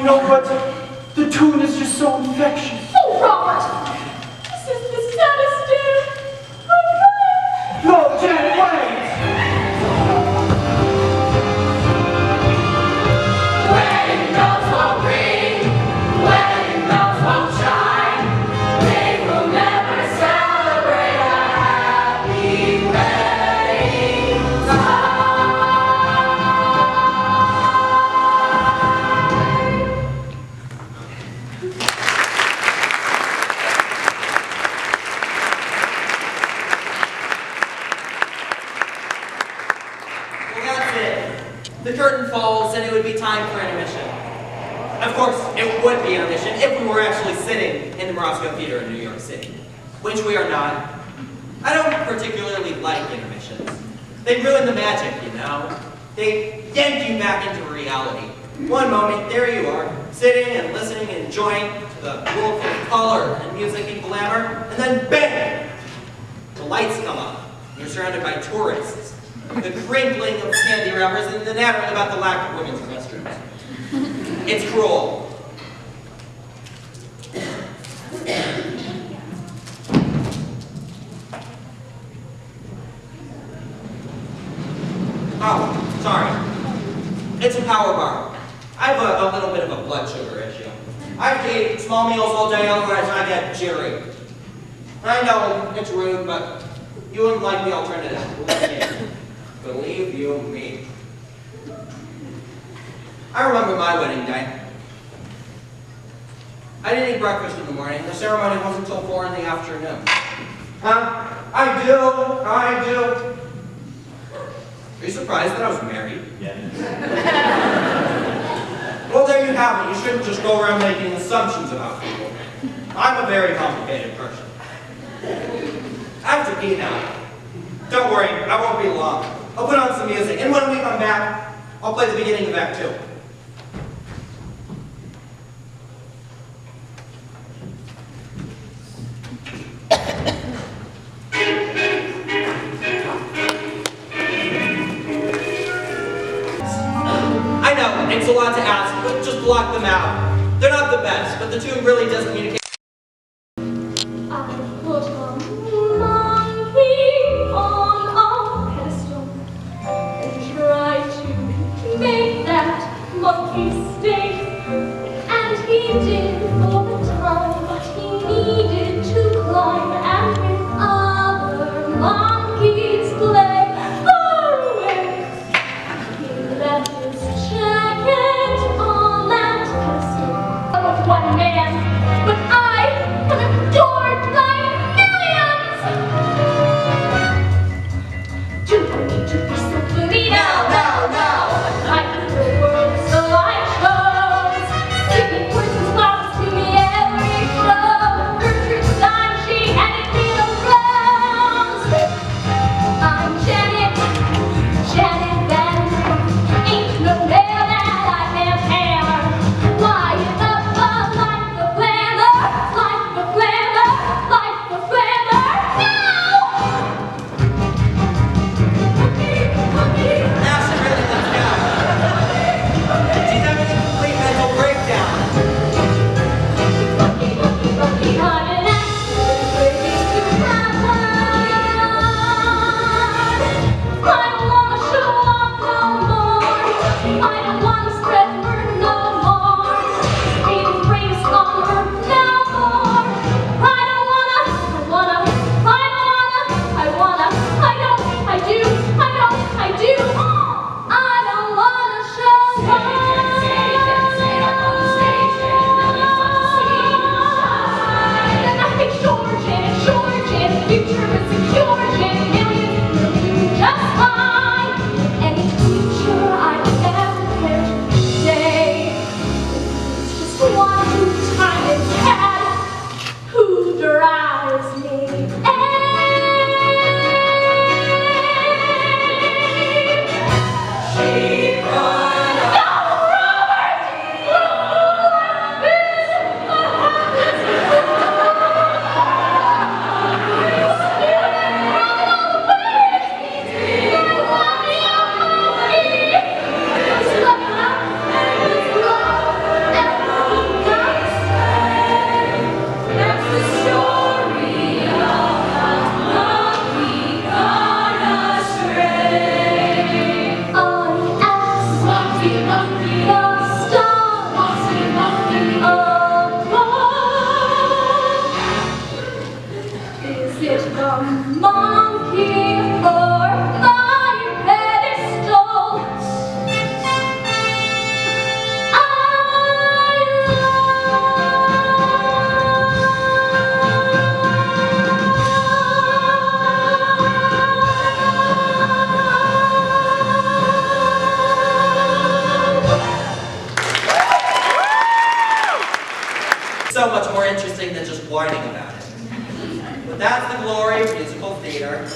know what? The tune is just so infectious. Oh, Robert! This is the saddest day of my life! No, Janet, wait! Wedding bells won't ring, wedding bells won't chime. They will never celebrate a happy wedding Well, that's it. The curtain falls and it would be time for intermission. Of course, it would be intermission if we were actually sitting in the Morosco Theater in New York City, which we are not. I don't particularly like intermissions. They ruin the magic, you know? They yank you back into reality. One moment, there you are, sitting and listening and enjoying to the world full of color and music and glamour, and then bang! The lights come up. You're surrounded by tourists, the crinkling of candy wrappers, and the nattering about the lack of women's restrooms. It's cruel. Oh, sorry. It's a power bar. I have a little bit of a blood sugar issue. I have to eat small meals all day, otherwise I get jittery. I know it's rude, but you wouldn't like the alternative. Believe you me. I remember my wedding day. I didn't eat breakfast in the morning. The ceremony wasn't until 4 in the afternoon. Huh? I do. Are you surprised that I was married? Yeah. Well, there you have it. You shouldn't just go around making assumptions about people. I'm a very complicated person. I have to pee now. Don't worry, I won't be long. I'll put on some music, and when we come back, I'll play the beginning of Act 2. I know, it's a lot to ask, but just block them out. They're not the best, but the tune really does communicate. I put a monkey on a pedestal and tried to make that monkey stay. And he did for the time, but he needed to climb and with other monkeys play far away. He left his jacket on that pedestal of one man, but I was adored by millions. Do I need to be so funny? No. I left the world, so I chose whining about it. But that's the glory of musical theater.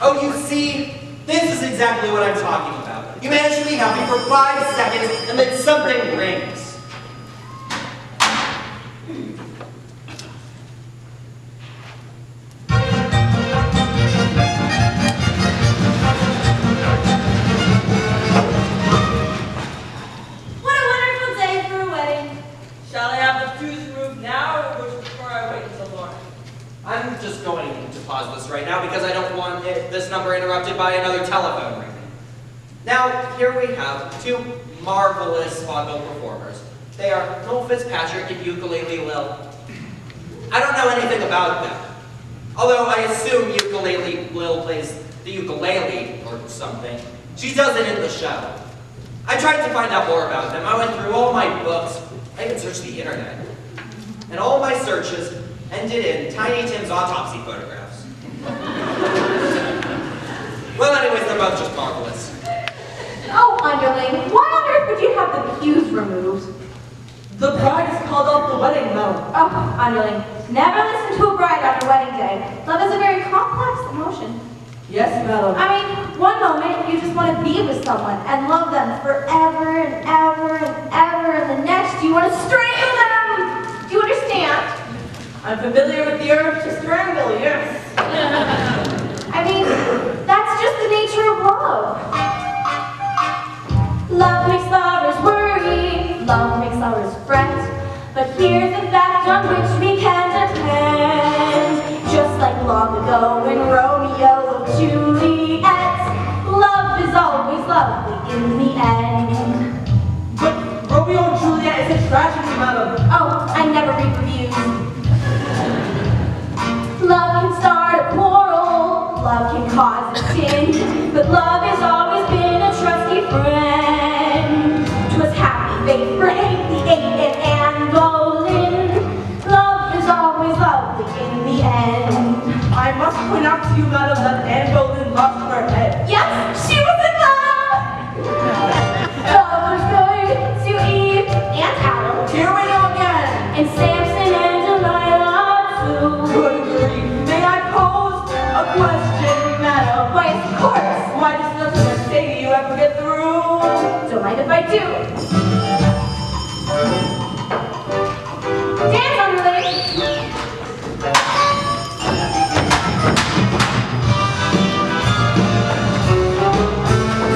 Oh, you see, this is exactly what I'm talking about. You manage to be happy for 5 seconds, and then something rings. What a wonderful day for a wedding. Shall I have the fuse removed now, or would you prefer I wait until morning? I'm just going to pause this right now because I don't want this number interrupted by another telephone ringing. Now, here we have 2 marvelous vaudeville performers. They are Noel Fitzpatrick and Ukulele Lil. I don't know anything about them, although I assume Ukulele Lil plays the ukulele or something. She does it in the show. I tried to find out more about them. I went through all my books. I even searched the internet. And all my searches ended in Tiny Tim's autopsy photographs. Well, anyways, they're both just marvelous. Oh, underling, why on earth would you have the pews removed? The bride is called off the wedding, madam. Oh, underling, never listen to a bride on her wedding day. Love is a very complex emotion. Yes, madam. I mean, one moment you just want to be with someone and love them forever and ever and ever, and the next you want to strangle them. Do you understand? I'm familiar with the urge to strangle, yes. I mean, that's just the nature of love. Love makes lovers worry, love makes lovers fret. But here's the fact on which we can depend. Just like long ago when Romeo loved Juliet, love is always lovely in the end. But Romeo and Juliet is a tragedy, madam. Oh, I never read reviews. Love can start a quarrel, love can cause a sin, but love has always been a trusty friend. 'Twas happy fate for Hank, the 8 and Anne Boleyn. Love is always lovely in the end. I must point out to you, madam, that Anne Boleyn lost her head. Yes, she was in love! Love was good to Eve and Adam, Here we go again. and Samson and Delilah too. Good grief. May I pose a question, madam? Why, of course. Why does nothing I say to you ever get through? Don't mind if I do. Dance, underling.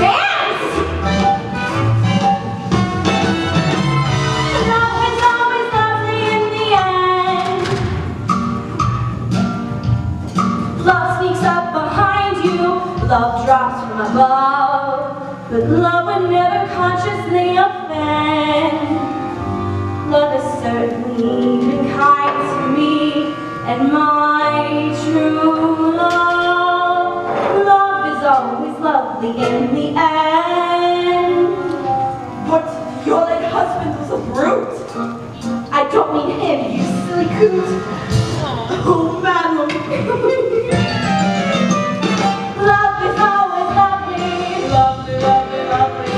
Dance! Love is always lovely in the end. Love sneaks up behind you, love drops from above, but love would never consciously offend. Love has certainly been kind to me, and my true love. Love is always lovely in the end. But your late husband was a brute. I don't mean him, you silly coot. Oh, madam. Love is always lovely. Lovely, lovely, lovely.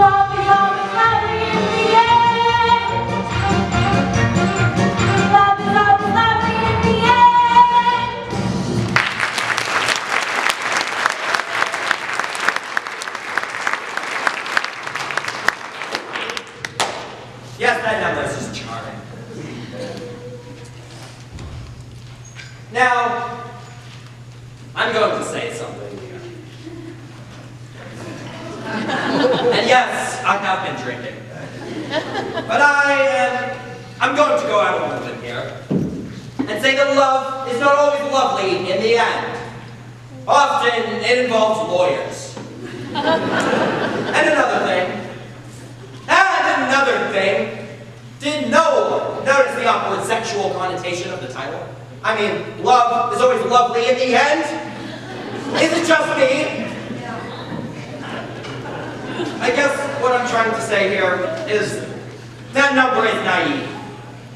Love is always lovely in the end. Love is always lovely in the end. Yes, that number is just charming. Now, I'm going to say something here. And yes, I have been drinking. But I'm going to go out on a limb here and say that love is not always lovely in the end. Often it involves lawyers. And another thing, did no one notice the awkward sexual connotation of the title? I mean, love is always lovely in the end? Is it just me? I guess what I'm trying to say here is that number is naive,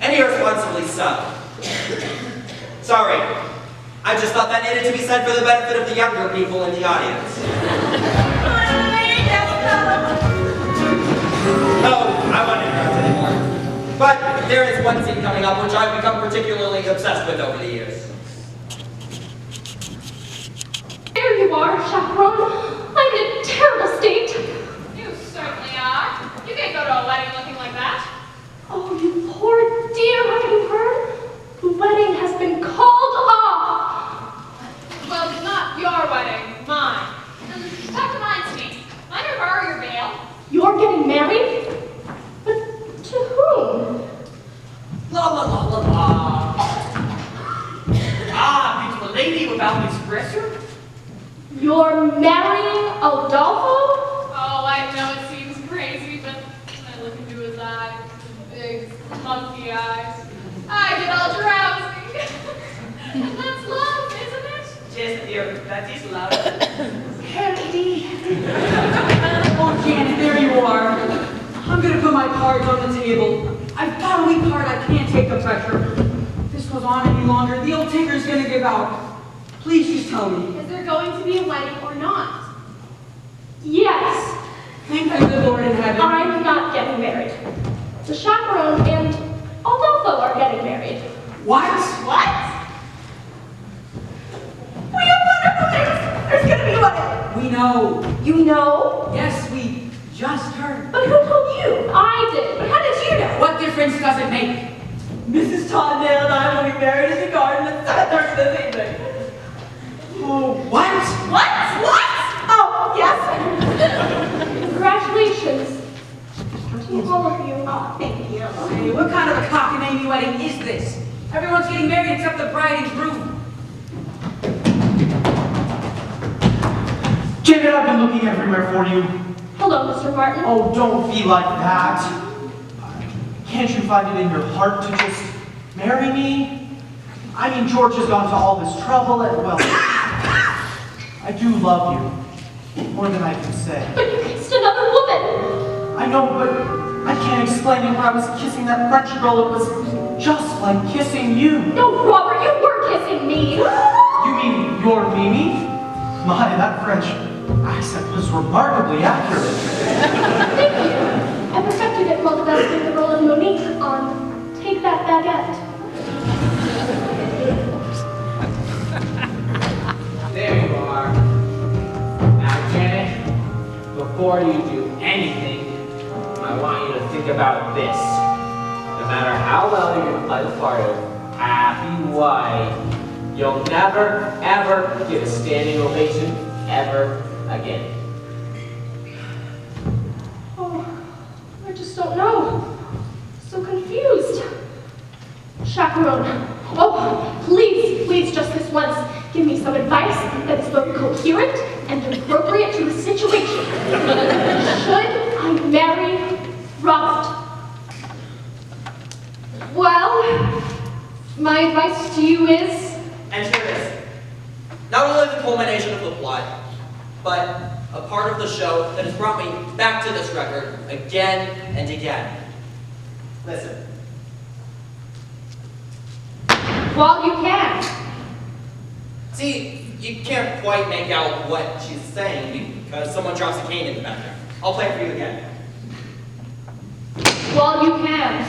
and irresponsibly so. Sorry, I just thought that needed to be said for the benefit of the younger people in the audience. No, I won't interrupt anymore. But there is one cutscene coming up, which I've become particularly obsessed with over the years. There you are, chaperone. I'm in a terrible state. You certainly are. You can't go to a wedding looking like that. Oh, you poor dear, haven't you heard? The wedding has been called off. Well, it's not your wedding, mine. And that reminds me, I never borrow your veil. You're getting married? But to whom? La la la la la. Ah, beautiful lady without an expressor. You're marrying Adolfo? Oh, I know it seems crazy, but I look into his eyes, big, monkey eyes. I get all drowsy. And that's love, isn't it? Yes, dear, that is love. Kennedy! Oh, Janet, there you are. I'm gonna put my cards on the table. I've got a weak heart, I can't take the pressure. If this goes on any longer, the old tinker's gonna give out. Please just tell me. Is there going to be a wedding or not? Yes. Thank the good Lord in heaven. I'm not getting married. The chaperone and Adolfo are getting married. What? What? We have wonderful news! There's gonna be a wedding! We know. You know? Yes, we just heard. But who told you? I did. But how did you know? What difference does it make? Mrs. Tondale and I will be married in the garden at 7:30 this evening. Oh, what? What? What? Oh, yes. Congratulations. To all of you. Oh, thank you. Hey, what kind of a cockamamie wedding is this? Everyone's getting married except the bride and groom. Janet, I've been looking everywhere for you. Hello, Mr. Martin. Oh, don't be like that. Can't you find it in your heart to just marry me? I mean, George has gone to all this trouble and, well, I do love you. More than I can say. But you kissed another woman. I know, but I can't explain it. When I was kissing that French girl, it was just like kissing you. No, Robert, you were kissing me. You mean your Mimi? My, that French accent was remarkably accurate. Thank you. I perfected it while developing the role of Monique on Take That Baguette. There you are. Now, Janet, before you do anything, I want you to think about this. No matter how well you're going to play the part of happy wife, you'll never, ever get a standing ovation ever again. Oh, I just don't know. So confused. Chaperone. Oh, please, just this once, give me some advice that is both coherent and appropriate to the situation. Should I marry Robert? Well, my advice to you is... And here it is. Not only the culmination of the plot, but a part of the show that has brought me back to this record again and again. Listen. While you can. See, you can't quite make out what she's saying because someone drops a cane in the background. I'll play it for you again. While you can.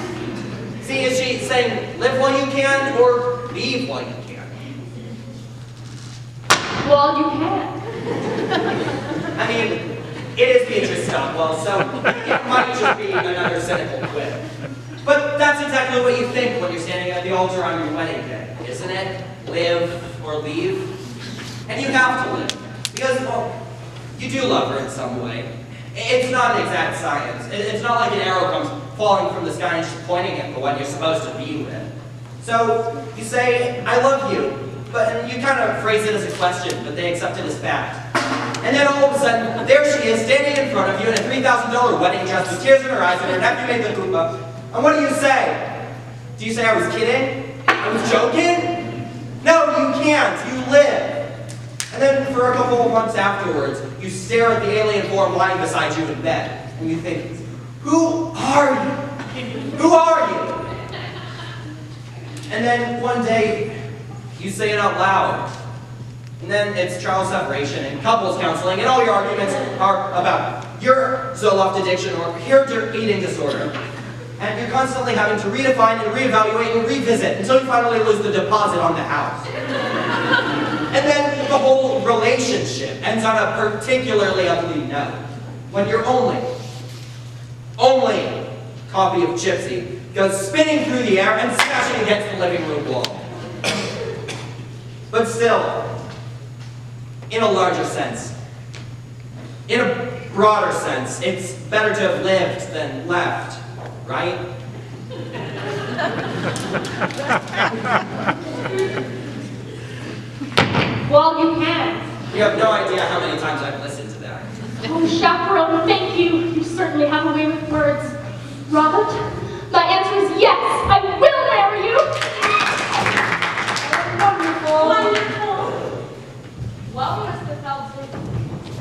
See, is she saying live while you can or leave while you can? While you can. I mean, it is Beatrice Stockwell, so it might just be another cynical quip. But that's exactly what you think when you're standing at the altar on your wedding day, isn't it? Live or leave. And you have to live. Because, well, you do love her in some way. It's not an exact science. It's not like an arrow comes falling from the sky and just pointing at the one you're supposed to be with. So, you say, I love you. But you kind of phrase it as a question, but they accept it as fact. And then all of a sudden, there she is, standing in front of you in a $3,000 wedding dress with tears in her eyes and her nephew made the hoop up. And what do you say? Do you say I was kidding? I was joking? No, you can't. You live. And then for a couple of months afterwards, you stare at the alien form lying beside you in bed. And you think, who are you? Who are you? And then one day, you say it out loud. And then it's trial separation and couples counseling, and all your arguments are about your Zoloft addiction or your eating disorder. And you're constantly having to redefine and reevaluate and revisit until you finally lose the deposit on the house. And then the whole relationship ends on a particularly ugly note when your only copy of Gypsy goes spinning through the air and smashing against the living room wall. But still, in a larger sense, in a broader sense, it's better to have lived than left, right? Well, you can. You have no idea how many times I've listened to that. Oh, chaperone, thank you. You certainly have a way with words. Robert, my answer is yes. I will marry you. Wonderful. Well, Mr. Felton,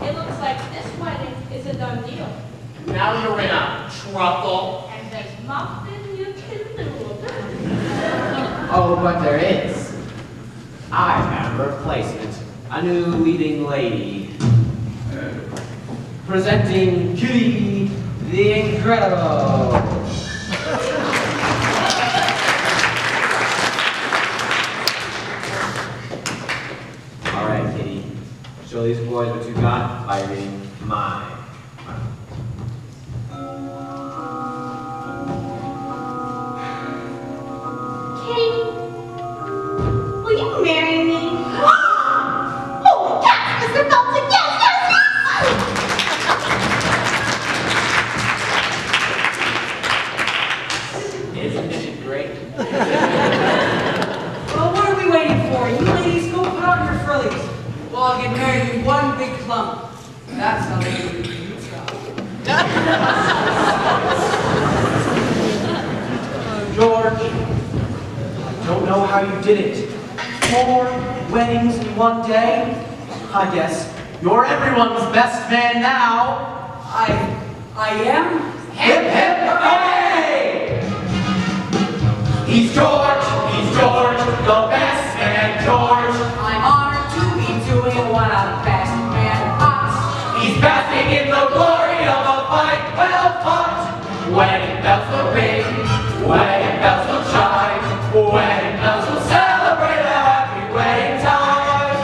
it looks like this wedding is a done deal. Now you're in a truffle. And there's nothing you can do about it. Oh, but there is. I have a replacement. A new leading lady. Presenting Kitty the Incredible. All right, Kitty. Show these boys what you got by reading mine. Kitty, will you marry me? Oh, yes, Mr. Felton, yes, yes, yes! Isn't it great? Well, what are we waiting for? You ladies go put on your frillies. We'll all get married in one big clump. That's how they do it in Utah. George, I don't know how you did it. 4 weddings in one day? I guess you're everyone's best man now. I am? Hip, hip, hooray! He's George, the best man, George. I'm honored to be doing what a best man ought. He's basking in the glory of a fight well fought. Wedding bells will ring, wedding bells will chime, wedding bells will celebrate a happy wedding time.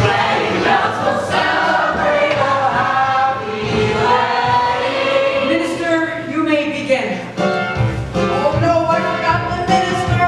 Wedding bells will celebrate a happy wedding. Minister, you may begin. Oh no, I forgot the minister.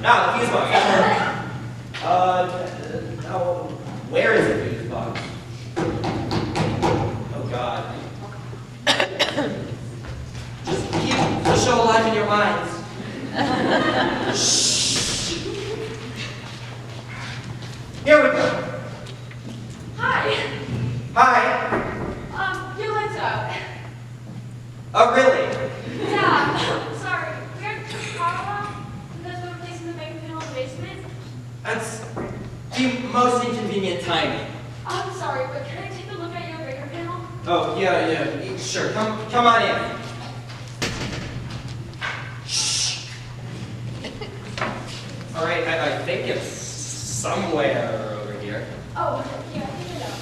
Ah, the fuse box. Oh, where is the fuse box? Oh God. Just keep the show alive in your minds. Shh. Here we go. Hi. Hi. Your light's out. Oh, really? Yeah. Sorry. We have to Carla because we're replacing the main panel in the basement. That's the most inconvenient timing. I'm sorry, but can I take a look at your bigger panel? Oh, yeah, sure. Come on in. Shh. All right, I think it's somewhere over here. Oh, yeah, I think I know.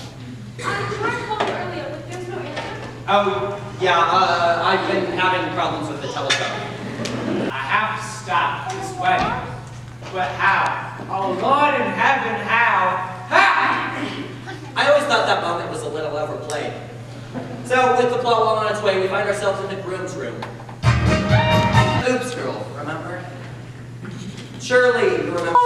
I tried to call you earlier, but there's no answer. Oh, yeah, I've been having problems with the telephone. I have to stop this wedding. But how? Oh Lord in heaven, how? How? I always thought that moment was a little overplayed. So, with the plot well on its way, we find ourselves in the groom's room. Oops, girl, remember? Surely you remember.